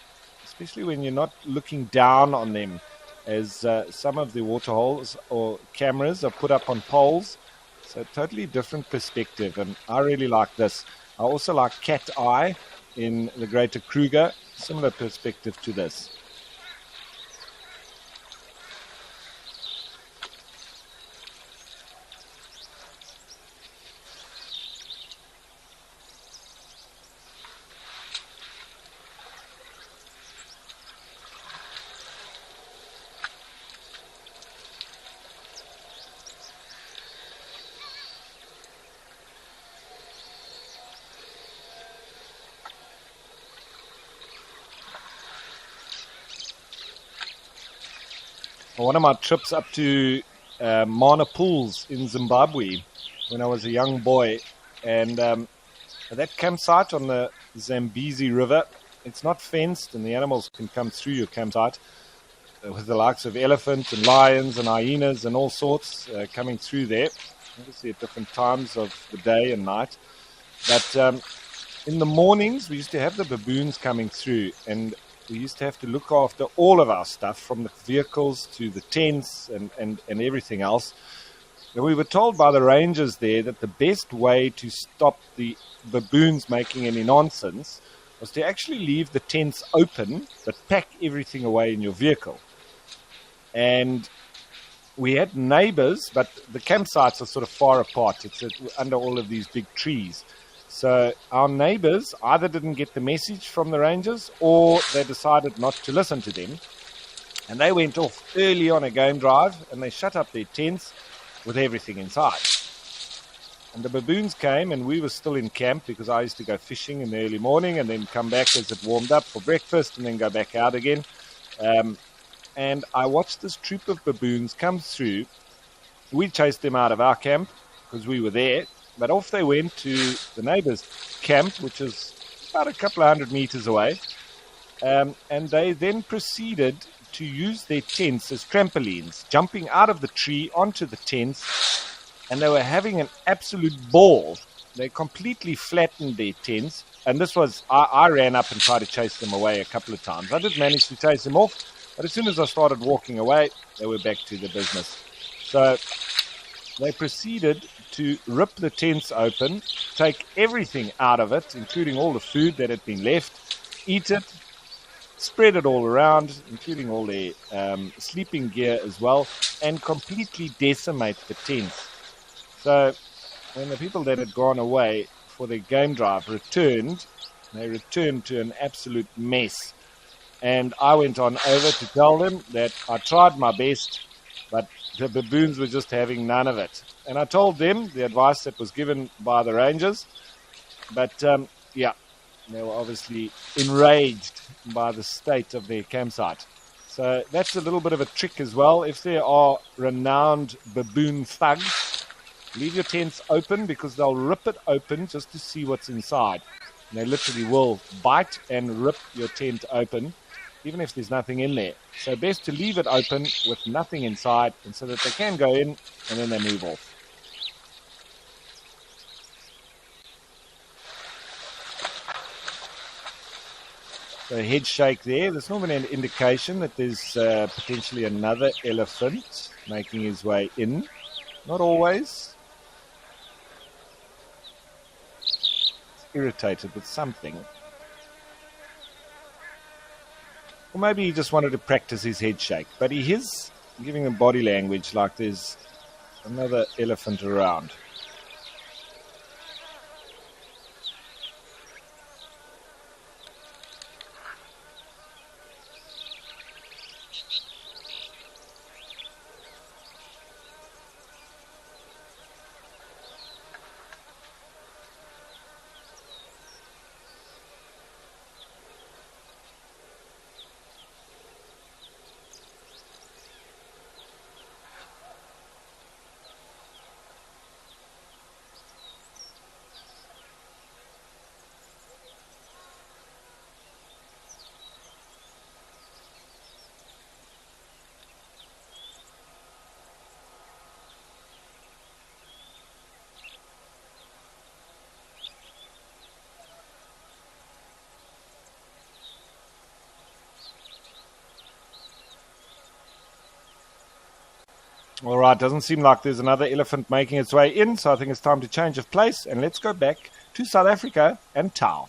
especially when you're not looking down on them, as some of the waterholes or cameras are put up on poles. So totally different perspective, and I really like this. I also like Cat Eye in the Greater Kruger. Similar perspective to this. One of my trips up to Mana Pools in Zimbabwe when I was a young boy, and that campsite on the Zambezi River, it's not fenced and the animals can come through your campsite with the likes of elephants and lions and hyenas and all sorts coming through there, obviously at different times of the day and night. But in the mornings we used to have the baboons coming through, and we used to have to look after all of our stuff, from the vehicles to the tents and everything else. And we were told by the rangers there that the best way to stop the baboons making any nonsense was to actually leave the tents open, but pack everything away in your vehicle. And we had neighbors, but the campsites are sort of far apart. It's under all of these big trees. So our neighbors either didn't get the message from the rangers, or they decided not to listen to them. And they went off early on a game drive, and they shut up their tents with everything inside. And the baboons came, and we were still in camp, because I used to go fishing in the early morning and then come back as it warmed up for breakfast and then go back out again. And I watched this troop of baboons come through. We chased them out of our camp because we were there. But off they went to the neighbor's camp, which is about a couple of 100 meters away. And they then proceeded to use their tents as trampolines, jumping out of the tree onto the tents. And they were having an absolute ball. They completely flattened their tents. And this was, I ran up and tried to chase them away a couple of times. I did manage to chase them off. But as soon as I started walking away, they were back to the business. So they proceeded to rip the tents open, take everything out of it, including all the food that had been left, eat it, spread it all around, including all their sleeping gear as well, and completely decimate the tents. So when the people that had gone away for their game drive returned, they returned to an absolute mess. And I went on over to tell them that I tried my best, but the baboons were just having none of it. And I told them the advice that was given by the rangers. But, yeah, they were obviously enraged by the state of their campsite. So that's a little bit of a trick as well. If there are renowned baboon thugs, leave your tents open, because they'll rip it open just to see what's inside. And they literally will bite and rip your tent open. even if there's nothing in there. So best to leave it open with nothing inside, and so that they can go in and then they move off. So a head shake there. There's normally an indication that there's potentially another elephant making his way in. Not always. It's irritated with something. Or maybe he just wanted to practice his head shake. But he is giving them body language like there's another elephant around. All right, doesn't seem like there's another elephant making its way in, so I think it's time to change of place, and let's go back to South Africa and Tau.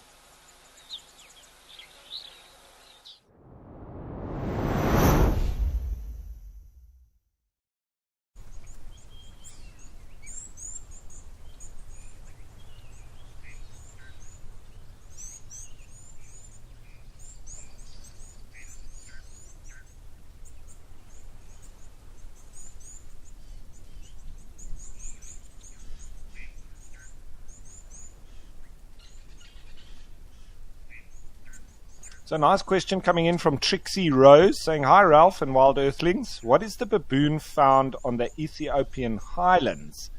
So nice question coming in from Trixie Rose saying, "Hi Ralph and Wild Earthlings. What is the baboon found on the Ethiopian highlands?"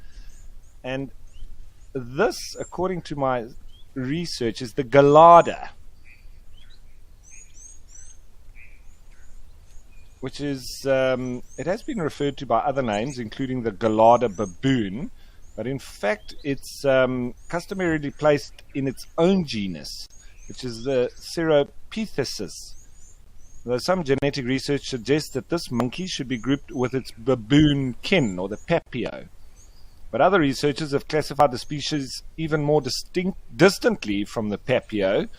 And this, according to my research, is the galada, which is, it has been referred to by other names, including the galada baboon, but in fact it's customarily placed in its own genus, which is the Ceropithecus. Though some genetic research suggests that this monkey should be grouped with its baboon kin, or the papio. But other researchers have classified the species even more distantly from the papio.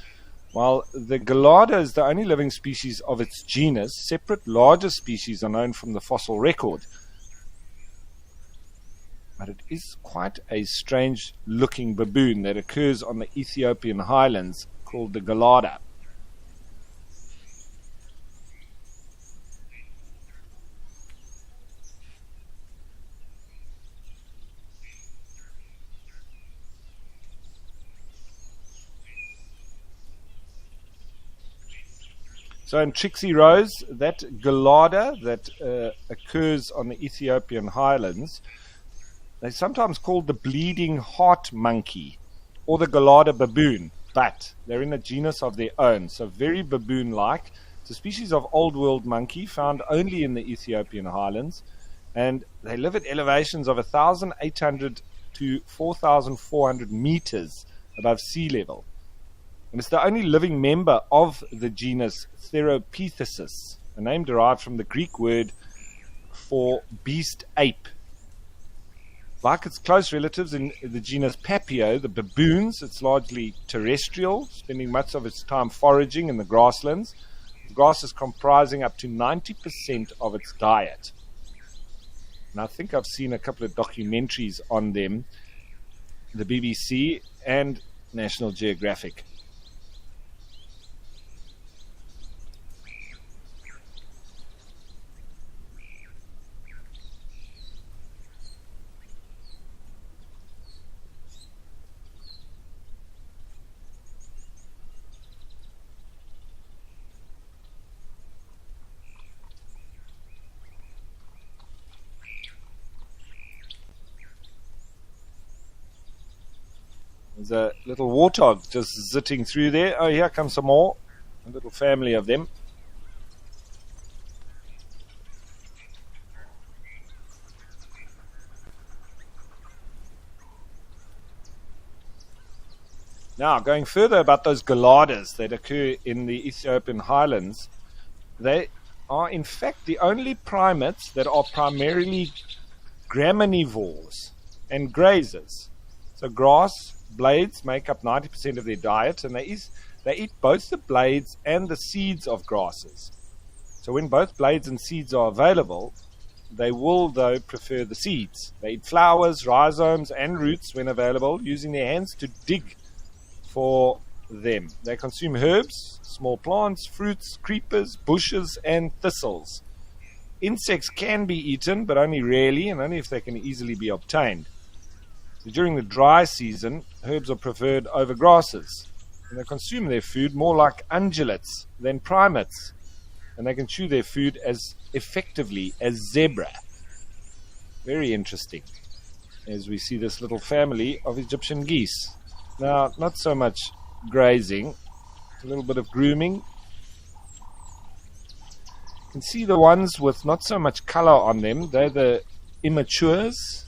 While the galada is the only living species of its genus, separate larger species are known from the fossil record. But it is quite a strange looking baboon that occurs on the Ethiopian highlands, called the galada. So in Trixie Rose, that galada that occurs on the Ethiopian highlands, they're sometimes called the bleeding heart monkey or the galada baboon. But they're in a genus of their own, so very baboon-like. It's a species of old world monkey found only in the Ethiopian highlands, and they live at elevations of 1,800 to 4,400 meters above sea level. And it's the only living member of the genus Ceropithecus, a name derived from the Greek word for beast ape. Like its close relatives in the genus Papio, the baboons, it's largely terrestrial, spending much of its time foraging in the grasslands. The grass is comprising up to 90% of its diet. And I think I've seen a couple of documentaries on them, the BBC and National Geographic. There's a little warthog just zitting through there. Oh, here comes some more. A little family of them. Now, going further about those galadas that occur in the Ethiopian highlands, they are in fact the only primates that are primarily graminivores and grazers. So grass blades make up 90% of their diet, and they eat both the blades and the seeds of grasses. So when both blades and seeds are available, they will, though, prefer the seeds. They eat flowers, rhizomes, and roots when available, using their hands to dig for them. They consume herbs, small plants, fruits, creepers, bushes, and thistles. Insects can be eaten, but only rarely, and only if they can easily be obtained. So during the dry season, herbs are preferred over grasses, and they consume their food more like ungulates than primates, and they can chew their food as effectively as zebra. Very interesting, as we see this little family of Egyptian geese. Now, not so much grazing, a little bit of grooming. You can see the ones with not so much color on them, they're the immatures.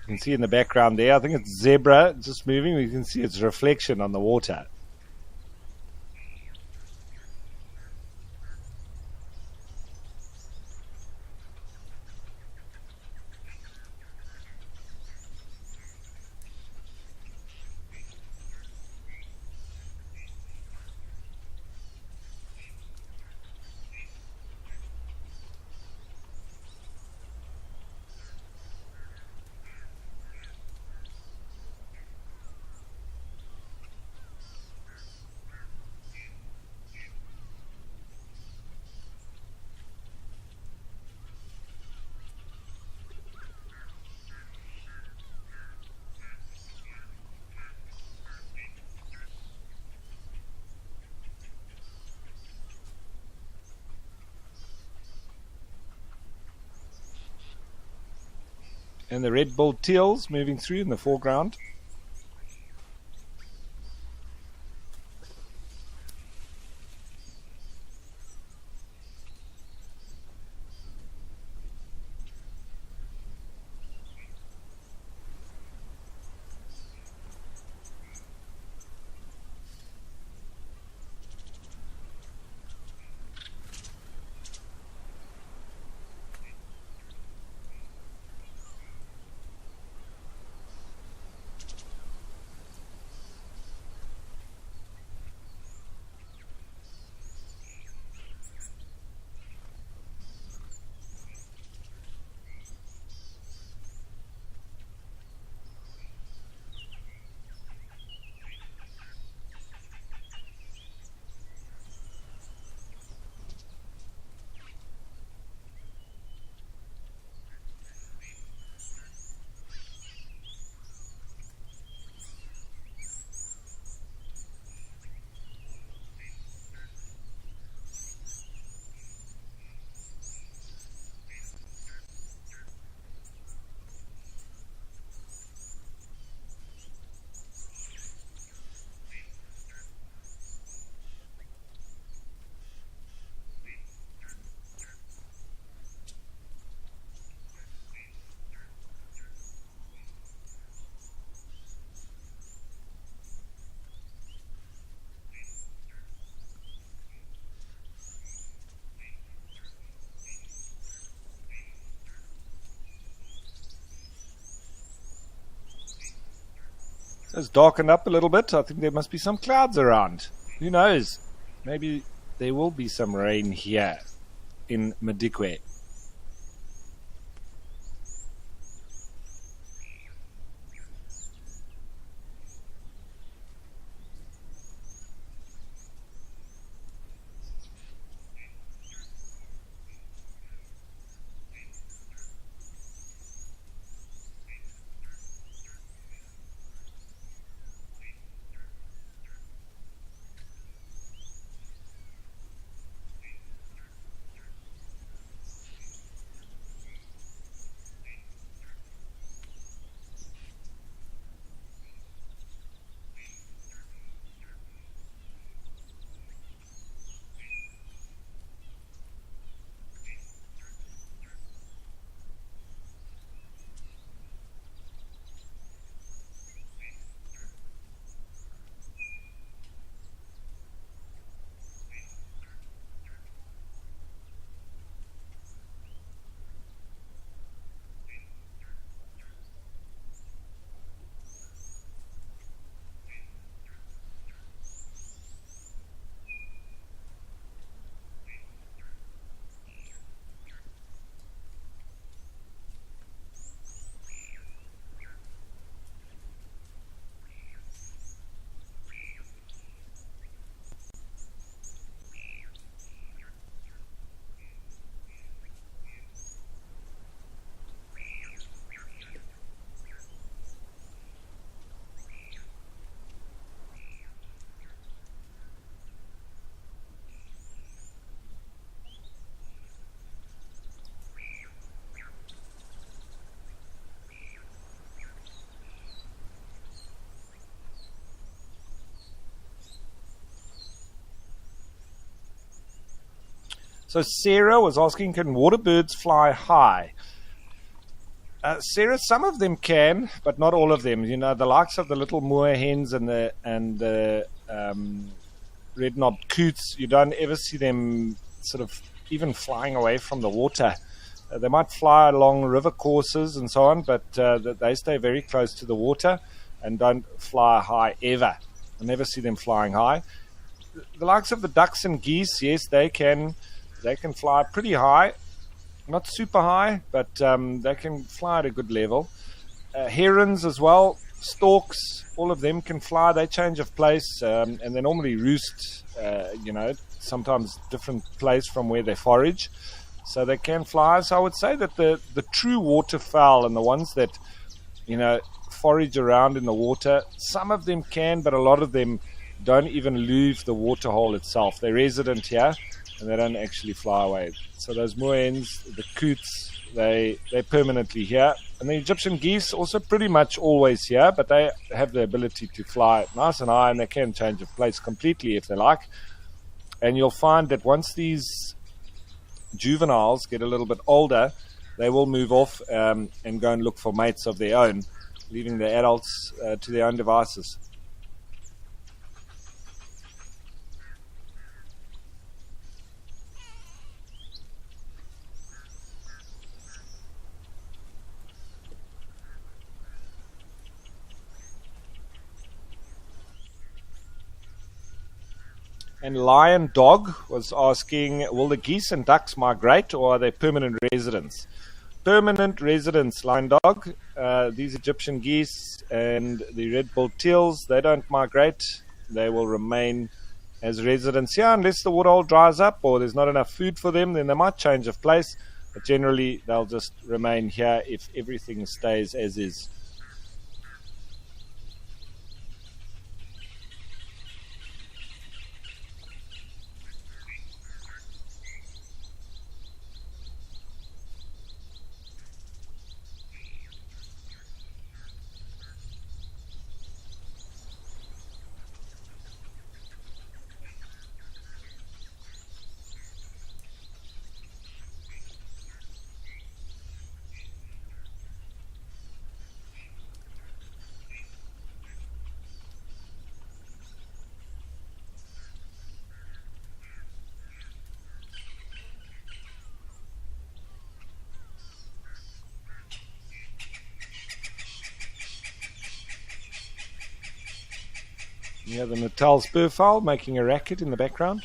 You can see in the background there, I think it's zebra just moving. We can see its reflection on the water. And the red-billed teals moving through in the foreground. It's darkened up a little bit. I think there must be some clouds around. Who knows? Maybe there will be some rain here in Madikwe. So Sarah was asking, can water birds fly high? Sarah, some of them can, but not all of them. You know, the likes of the little moor hens and the red-knobbed coots, you don't ever see them sort of even flying away from the water. They might fly along river courses and so on, but they stay very close to the water and don't fly high ever. I never see them flying high. The likes of the ducks and geese, yes, they can fly pretty high. Not super high, but they can fly at a good level. Herons as well, storks, all of them can fly. They change of place, and they normally roost, sometimes different place from where they forage. So they can fly. So I would say that the true waterfowl and the ones that, forage around in the water, some of them can, but a lot of them don't even leave the waterhole itself. They're resident here, and they don't actually fly away. So those moor hens, the coots, they're permanently here. And the Egyptian geese also pretty much always here, but they have the ability to fly nice and high, and they can change of place completely if they like. And you'll find that once these juveniles get a little bit older, they will move off and go and look for mates of their own, leaving the adults to their own devices. And Lion Dog was asking, will the geese and ducks migrate, or are they permanent residents? Permanent residents, Lion Dog. These Egyptian geese and the red-billed teals, they don't migrate. They will remain as residents here unless the waterhole dries up or there's not enough food for them. Then they might change of place, but generally they'll just remain here if everything stays as is. You have the Natal spurfowl making a racket in the background.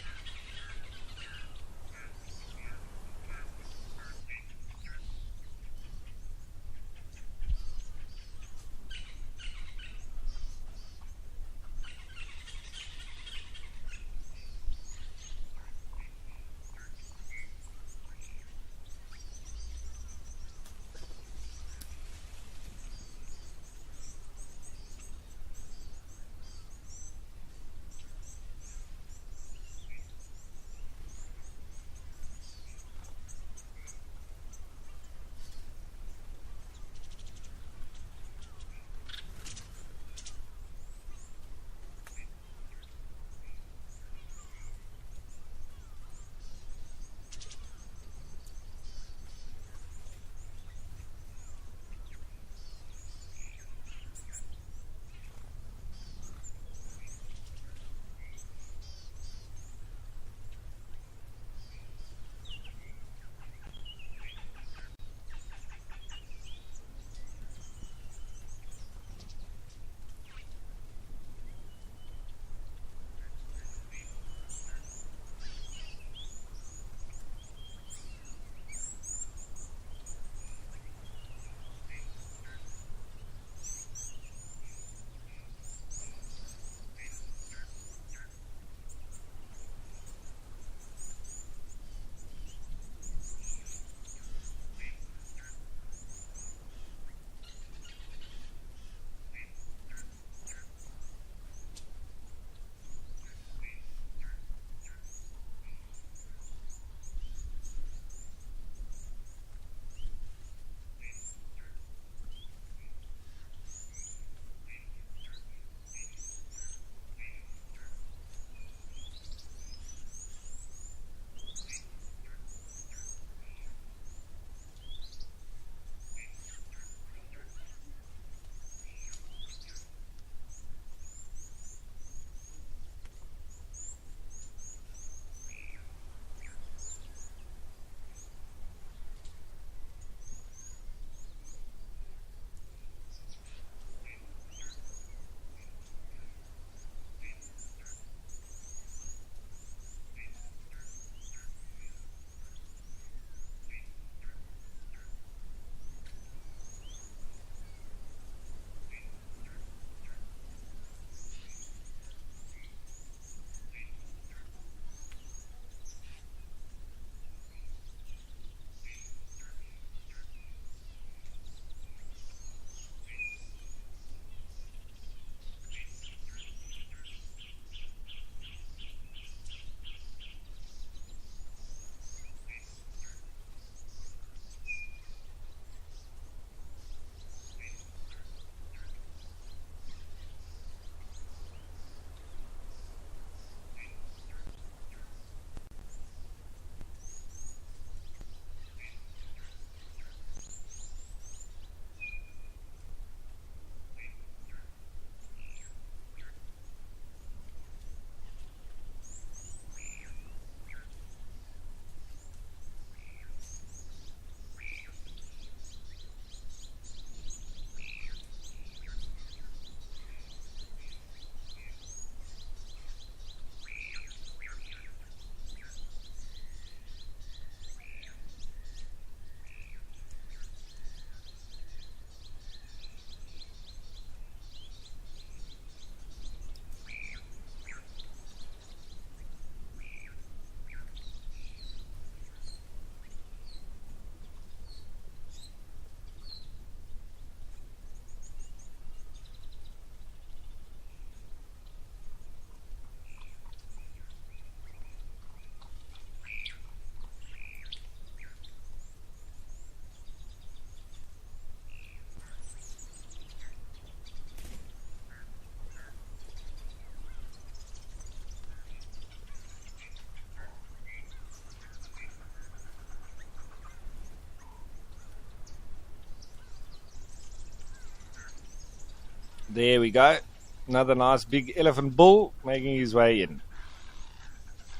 There we go. Another nice big elephant bull making his way in.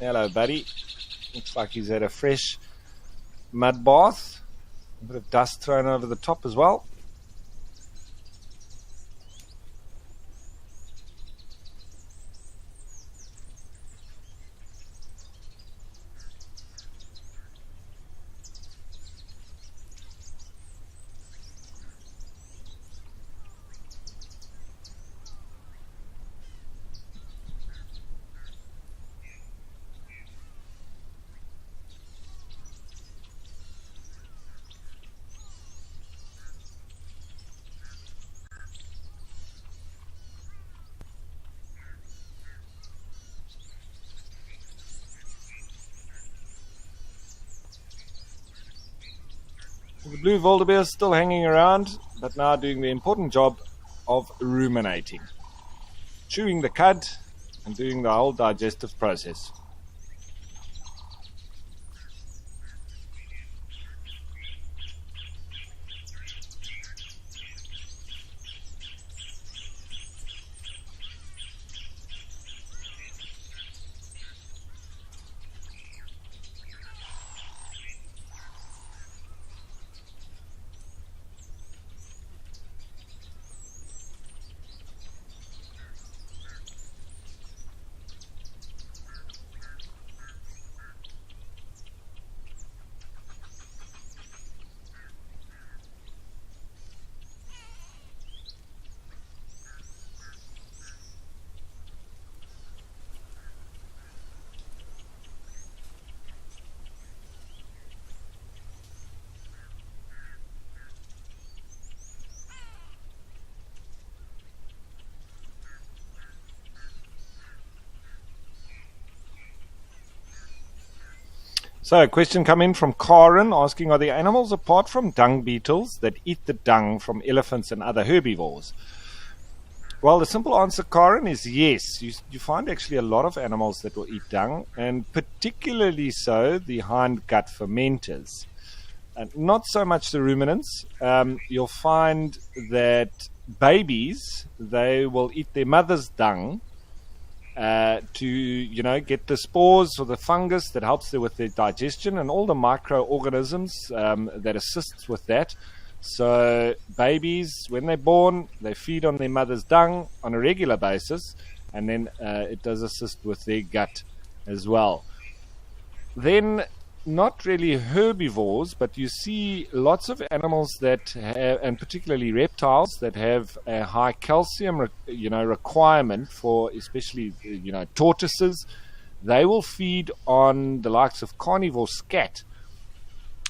Hello, buddy. Looks like he's had a fresh mud bath. A bit of dust thrown over the top as well. the blue wildebeest is still hanging around, but now doing the important job of ruminating, chewing the cud and doing the whole digestive process. So a question come in from Karen asking, are there animals apart from dung beetles that eat the dung from elephants and other herbivores? Well, the simple answer, Karen, is yes. You find actually a lot of animals that will eat dung, and particularly so the hind gut fermenters. Not so much the ruminants. You'll find that babies, they will eat their mother's dung to get the spores or the fungus that helps them with their digestion and all the microorganisms that assists with that. So babies, when they're born, they feed on their mother's dung on a regular basis, and then it does assist with their gut as well. Then not really herbivores, but you see lots of animals that have, and particularly reptiles, that have a high calcium requirement for, especially tortoises. They will feed on the likes of carnivore scat,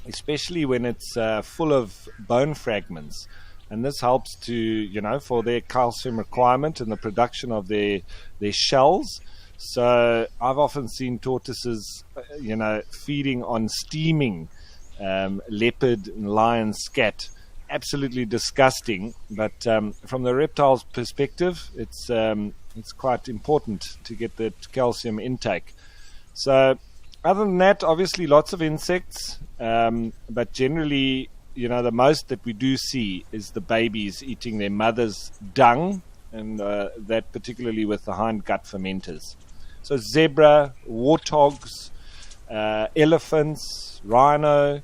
especially when it's full of bone fragments, and this helps to for their calcium requirement and the production of their shells. So I've often seen tortoises, feeding on steaming leopard and lion scat. Absolutely disgusting. But from the reptile's perspective, it's quite important to get that calcium intake. So other than that, obviously lots of insects. But generally, the most that we do see is the babies eating their mother's dung, and that particularly with the hind gut fermenters. So zebra, warthogs, elephants, rhino,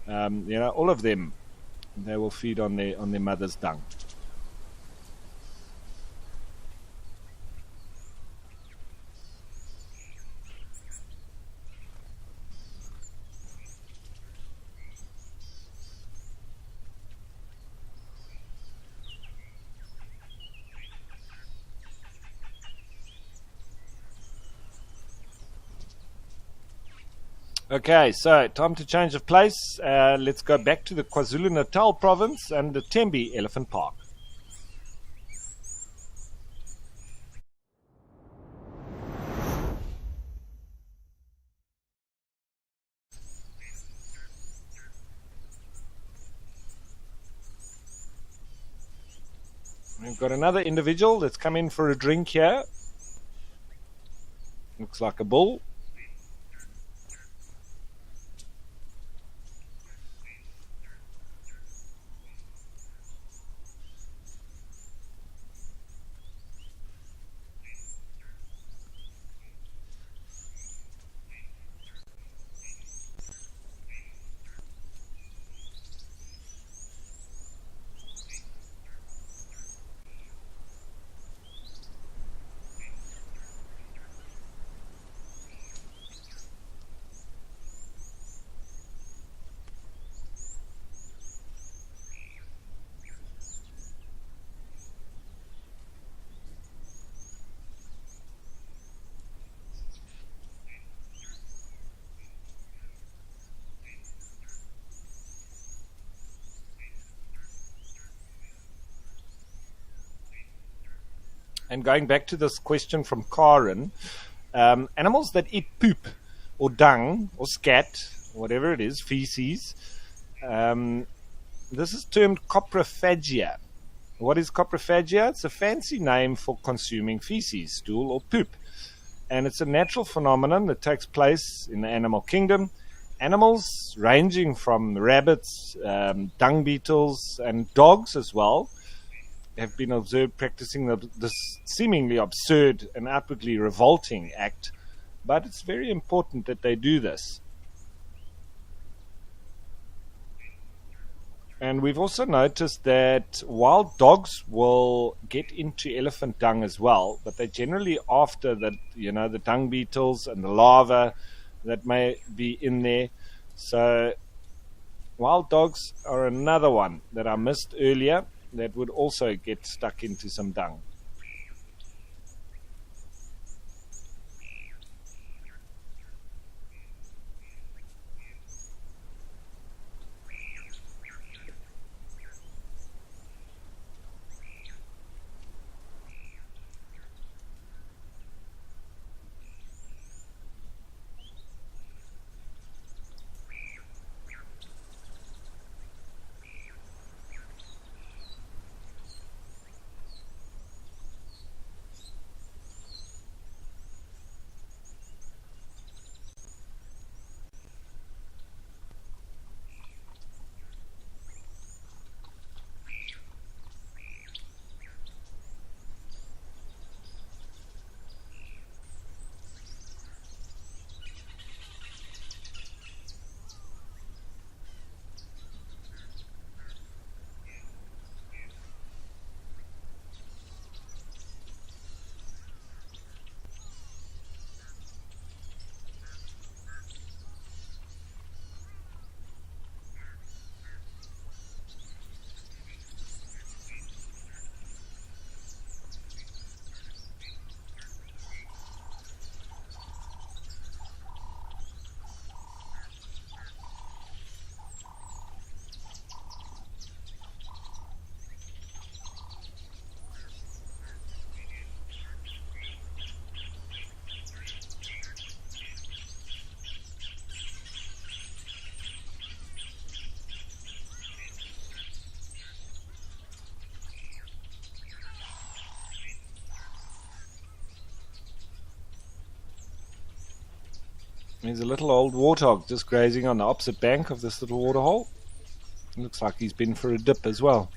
all of them, they will feed on their mother's dung. Okay, so time to change of place. Let's go back to the KwaZulu-Natal province and the Tembe Elephant Park. We've got another individual that's come in for a drink here. Looks like a bull. And going back to this question from Karen, animals that eat poop or dung or scat, whatever it is, feces, This is termed coprophagia. What is coprophagia? It's a fancy name for consuming feces, stool, or poop. And it's a natural phenomenon that takes place in the animal kingdom. Animals ranging from rabbits, dung beetles, and dogs as well have been observed practicing this seemingly absurd and outwardly revolting act. But it's very important that they do this. And we've also noticed that wild dogs will get into elephant dung as well, but they're generally after the dung beetles and the larvae that may be in there. So wild dogs are another one that I missed earlier that would also get stuck into some dung. There's a little old warthog just grazing on the opposite bank of this little waterhole. Looks like he's been for a dip as well.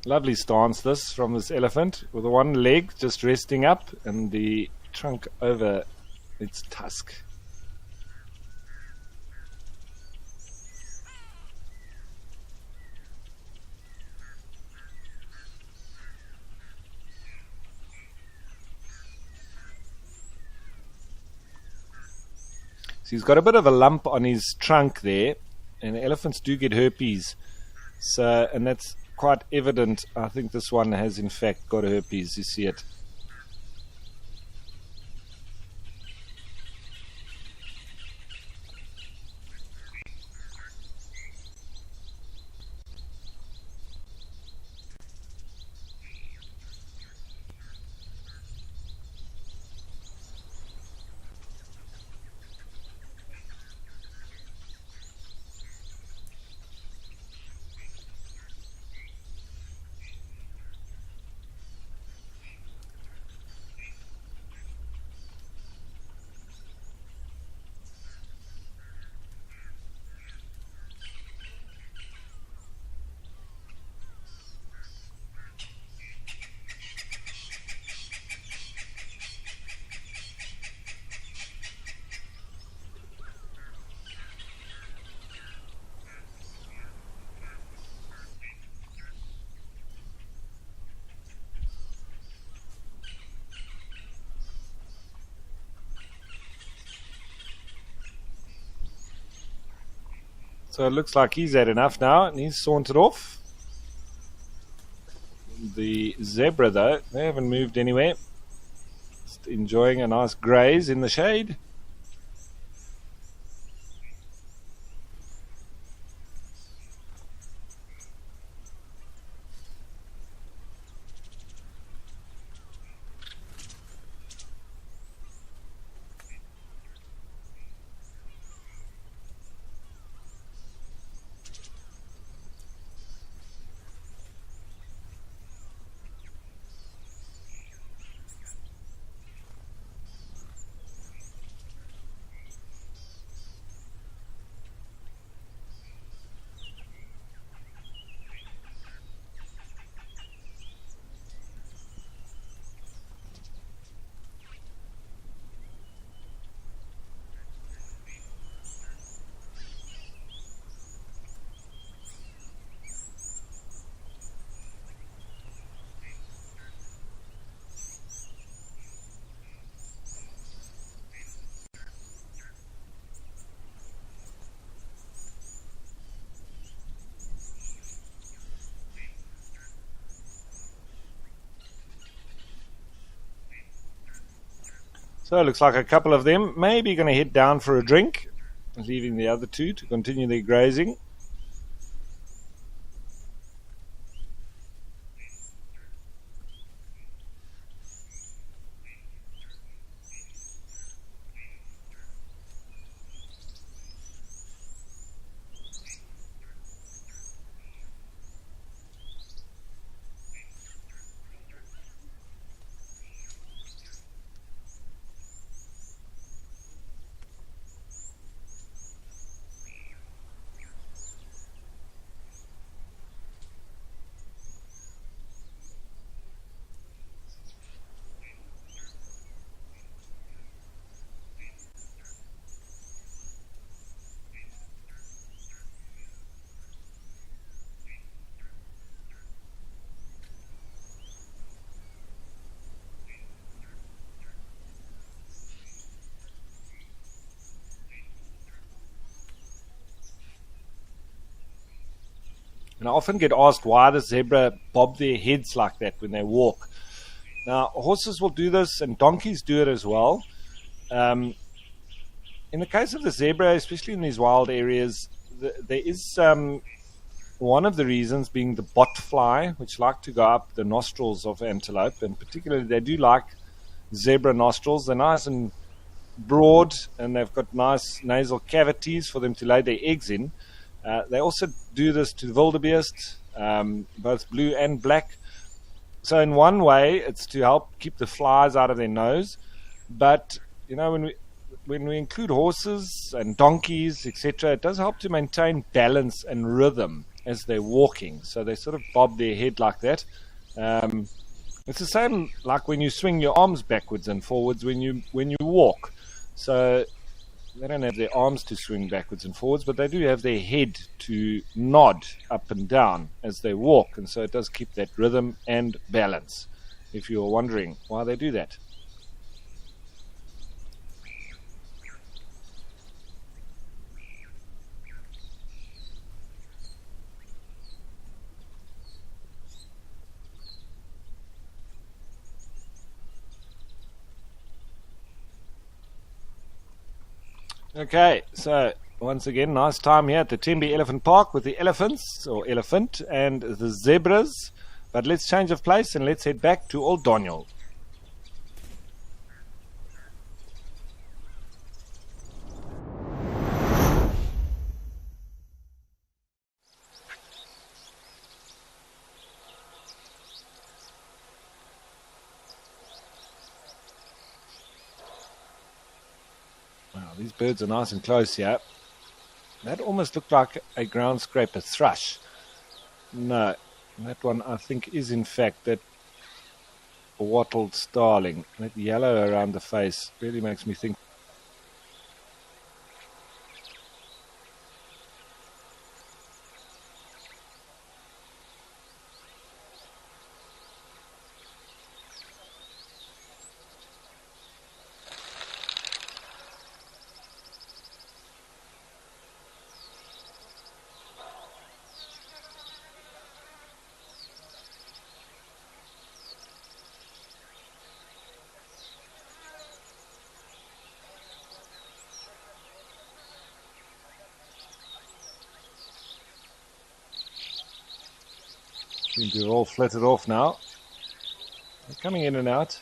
Lovely stance this from this elephant, with one leg just resting up and the trunk over its tusk. So he's got a bit of a lump on his trunk there, and elephants do get herpes. So, and that's quite evident. I think this one has in fact got herpes. You see it. So it looks like he's had enough now, and he's sauntered off. The zebra, though, they haven't moved anywhere. Just enjoying a nice graze in the shade. So it looks like a couple of them maybe going to head down for a drink, leaving the other two to continue their grazing. And I often get asked, why does zebra bob their heads like that when they walk? Now, horses will do this, and donkeys do it as well. In the case of the zebra, especially in these wild areas, there is one of the reasons being the botfly, which like to go up the nostrils of antelope, and particularly they do like zebra nostrils. They're nice and broad, and they've got nice nasal cavities for them to lay their eggs in. They also do this to wildebeest, both blue and black. So in one way, it's to help keep the flies out of their nose. But you know, when we include horses and donkeys, etc., it does help to maintain balance and rhythm as they're walking. So they sort of bob their head like that. It's the same like when you swing your arms backwards and forwards when you walk. So they don't have their arms to swing backwards and forwards, but they do have their head to nod up and down as they walk, and so it does keep that rhythm and balance, if you're wondering why they do that. Okay, so once again, nice time here at the Tembe Elephant Park with the elephants, or elephant, and the zebras. But let's change of place and let's head back to Old Daniel. Wow, these birds are nice and close here. That almost looked like a ground scraper thrush. No, that one I think is in fact that wattled starling. That yellow around the face really makes me think. Seem to have all flitted off now. They're coming in and out.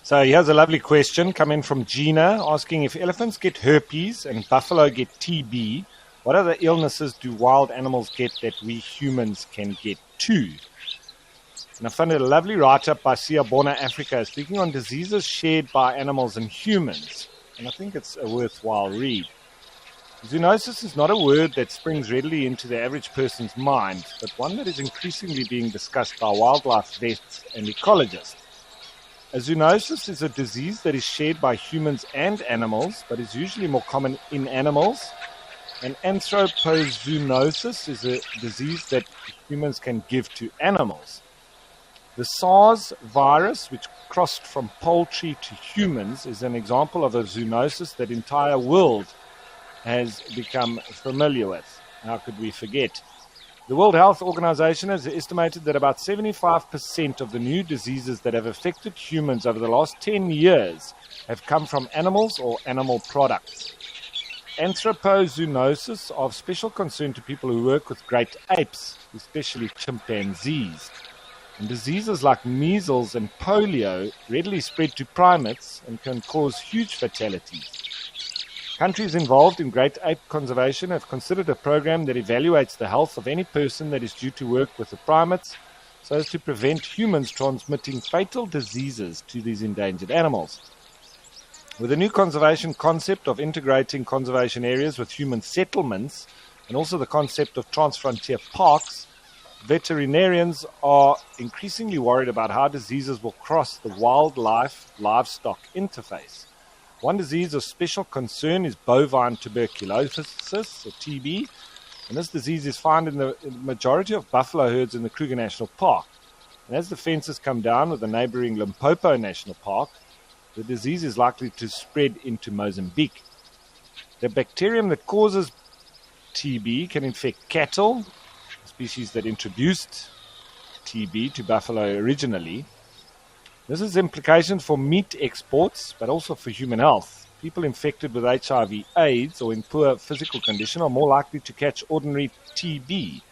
So here's a lovely question coming from Gina, asking if elephants get herpes and buffalo get TB, what other illnesses do wild animals get that we humans can get too? And I found a lovely write-up by Siyabona Africa speaking on diseases shared by animals and humans. And I think it's a worthwhile read. Zoonosis is not a word that springs readily into the average person's mind, but one that is increasingly being discussed by wildlife vets and ecologists. A zoonosis is a disease that is shared by humans and animals, but is usually more common in animals. And anthropozoonosis is a disease that humans can give to animals. The SARS virus, which crossed from poultry to humans, is an example of a zoonosis that the entire world has become familiar with. How could we forget? The World Health Organization has estimated that about 75% of the new diseases that have affected humans over the last 10 years have come from animals or animal products. Anthropozoonosis are of special concern to people who work with great apes, especially chimpanzees. And diseases like measles and polio readily spread to primates and can cause huge fatalities. Countries involved in great ape conservation have considered a program that evaluates the health of any person that is due to work with the primates so as to prevent humans transmitting fatal diseases to these endangered animals. With the new conservation concept of integrating conservation areas with human settlements and also the concept of transfrontier parks, veterinarians are increasingly worried about how diseases will cross the wildlife-livestock interface. One disease of special concern is bovine tuberculosis, or TB, and this disease is found in the majority of buffalo herds in the Kruger National Park. And as the fences come down with the neighboring Limpopo National Park, the disease is likely to spread into Mozambique. The bacterium that causes TB can infect cattle, a species that introduced TB to buffalo originally. This has implications for meat exports, but also for human health. People infected with HIV/AIDS or in poor physical condition are more likely to catch ordinary TB.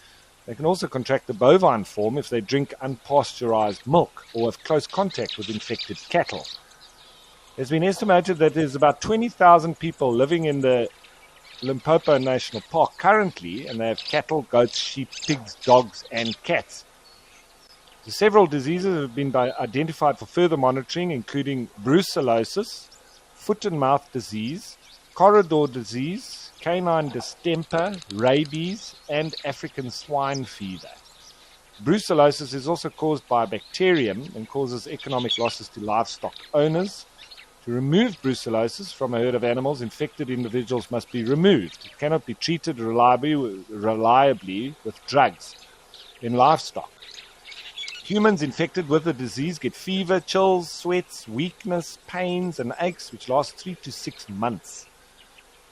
They can also contract the bovine form if they drink unpasteurized milk or have close contact with infected cattle. It's been estimated that there's about 20,000 people living in the Limpopo National Park currently, and they have cattle, goats, sheep, pigs, dogs, and cats. Several diseases have been identified for further monitoring, including brucellosis, foot and mouth disease, corridor disease, canine distemper, rabies, and African swine fever. Brucellosis is also caused by a bacterium and causes economic losses to livestock owners. To remove brucellosis from a herd of animals, infected individuals must be removed. It cannot be treated reliably with drugs in livestock. Humans infected with the disease get fever, chills, sweats, weakness, pains, and aches which last 3 to 6 months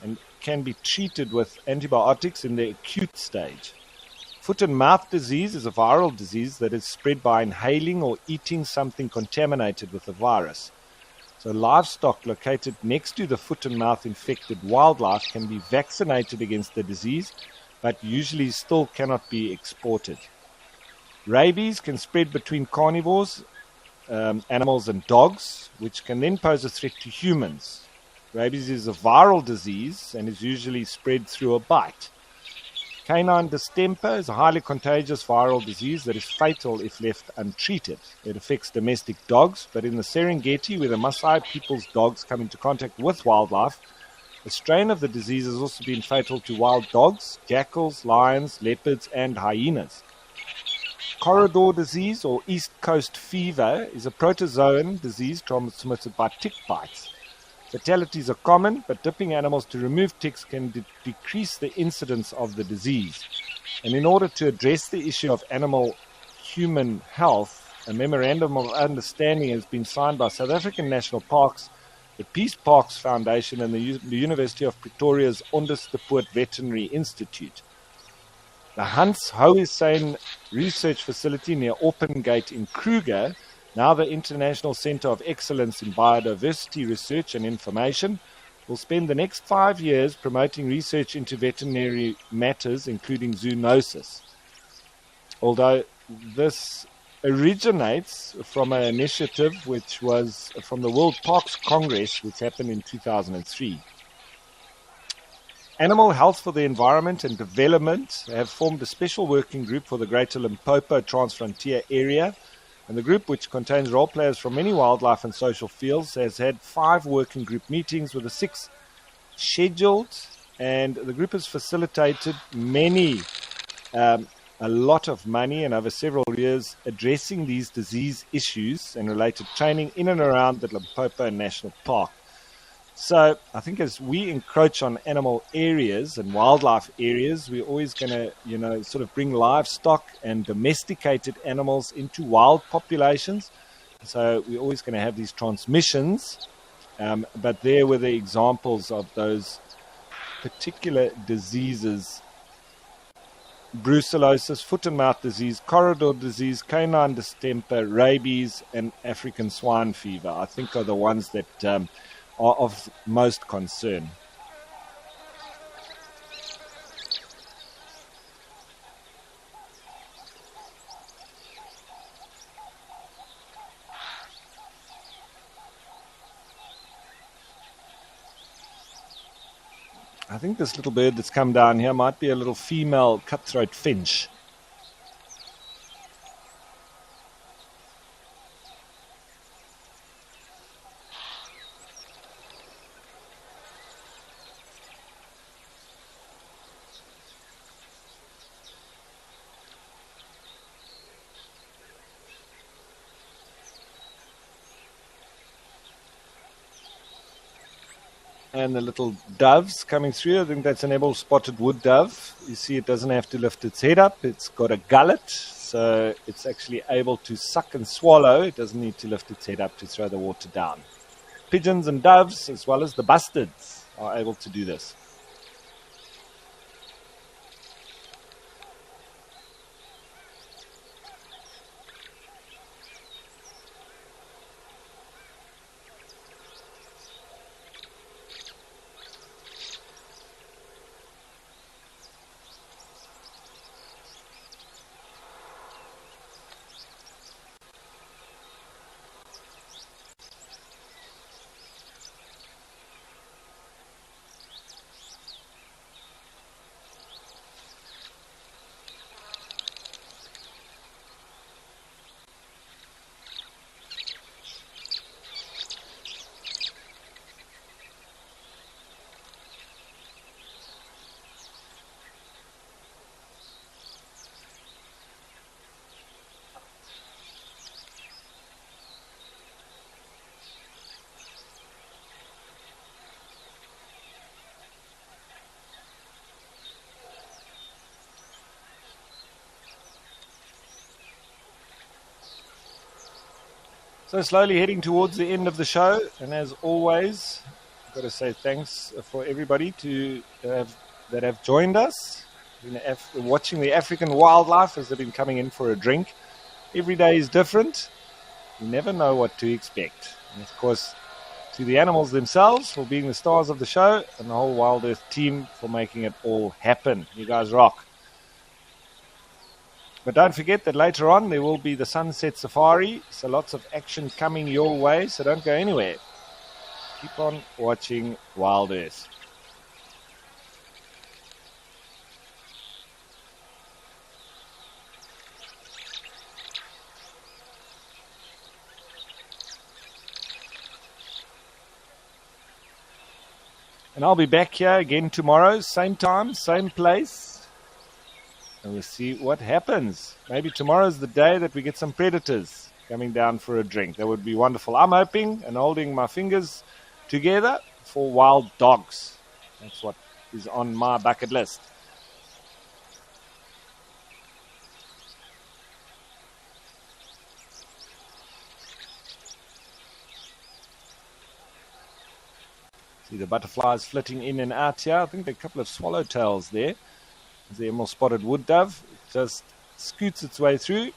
and can be treated with antibiotics in the acute stage. Foot and mouth disease is a viral disease that is spread by inhaling or eating something contaminated with the virus. So livestock located next to the foot and mouth infected wildlife can be vaccinated against the disease, but usually still cannot be exported. Rabies can spread between carnivores, animals and dogs, which can then pose a threat to humans. Rabies is a viral disease and is usually spread through a bite. Canine distemper is a highly contagious viral disease that is fatal if left untreated. It affects domestic dogs, but in the Serengeti, where the Maasai people's dogs come into contact with wildlife, a strain of the disease has also been fatal to wild dogs, jackals, lions, leopards, and hyenas. Corridor disease or East Coast fever is a protozoan disease transmitted by tick bites. Fatalities are common, but dipping animals to remove ticks can decrease the incidence of the disease. And in order to address the issue of animal-human health, a memorandum of understanding has been signed by South African National Parks, the Peace Parks Foundation, and the University of Pretoria's Onderstepoort Veterinary Institute. The Hans Hoesein Research Facility near Opengate in Kruger, now the International Center of Excellence in Biodiversity Research and Information, will spend the next 5 years promoting research into veterinary matters, including zoonosis. Although this originates from an initiative which was from the World Parks Congress, which happened in 2003. Animal Health for the Environment and Development have formed a special working group for the Greater Limpopo Transfrontier area. And the group, which contains role players from many wildlife and social fields, has had 5 working group meetings with the 6 scheduled. And the group has facilitated a lot of money and over several years addressing these disease issues and related training in and around the Limpopo National Park. So I think as we encroach on animal areas and wildlife areas, we're always going to, sort of bring livestock and domesticated animals into wild populations. So we're always going to have these transmissions. But there were the examples of those particular diseases: brucellosis, foot and mouth disease, corridor disease, canine distemper, rabies, and African swine fever, I think, are the ones that are of most concern. I think this little bird that's come down here might be a little female cutthroat finch. And the little doves coming through, I think that's an ebel-spotted wood dove. You see it doesn't have to lift its head up. It's got a gullet, so it's actually able to suck and swallow. It doesn't need to lift its head up to throw the water down. Pigeons and doves, as well as the bustards, are able to do this. So slowly heading towards the end of the show, and as always, I've got to say thanks for everybody that have joined us, watching the African wildlife as they've been coming in for a drink. Every day is different. You never know what to expect. And of course, to the animals themselves for being the stars of the show, and the whole WildEarth team for making it all happen. You guys rock. But don't forget that later on there will be the Sunset Safari, so lots of action coming your way, so don't go anywhere. Keep on watching WildEarth. And I'll be back here again tomorrow, same time, same place. And we'll see what happens. Maybe tomorrow's the day that we get some predators coming down for a drink. That would be wonderful. I'm hoping and holding my fingers together for wild dogs. That's what is on my bucket list. See the butterflies flitting in and out here. I think there are a couple of swallowtails there. The emerald spotted wood dove just scoots its way through.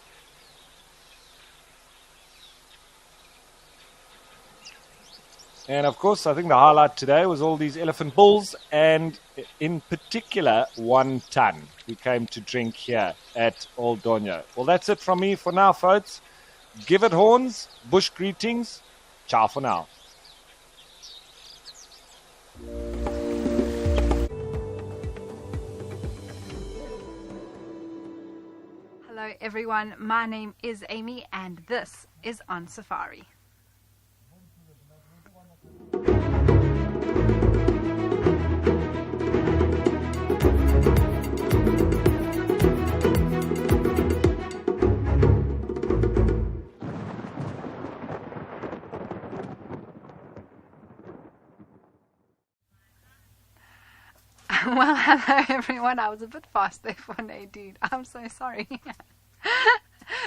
And of course, I think the highlight today was all these elephant bulls, and in particular, 1 ton we came to drink here at Old Donyo. Well, that's it from me for now, folks. Give it horns, bush greetings. Ciao for now. Hello everyone, my name is Amy and this is On Safari. Well, hello everyone. I was a bit fast there for Nadine. I'm so sorry.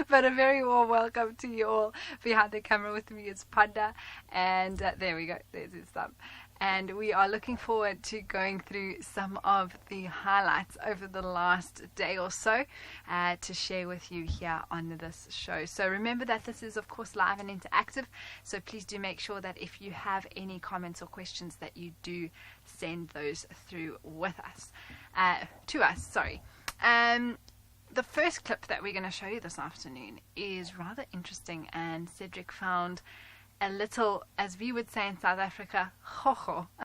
But a very warm welcome to you all. Behind the camera with me is Panda, and there we go, there's his thumb. And we are looking forward to going through some of the highlights over the last day or so to share with you here on this show. So remember that this is of course live and interactive, so please do make sure that if you have any comments or questions that you do send those through with us, to us, sorry. The first clip that we're going to show you this afternoon is rather interesting, and Cedric found a little, as we would say in South Africa, hoho,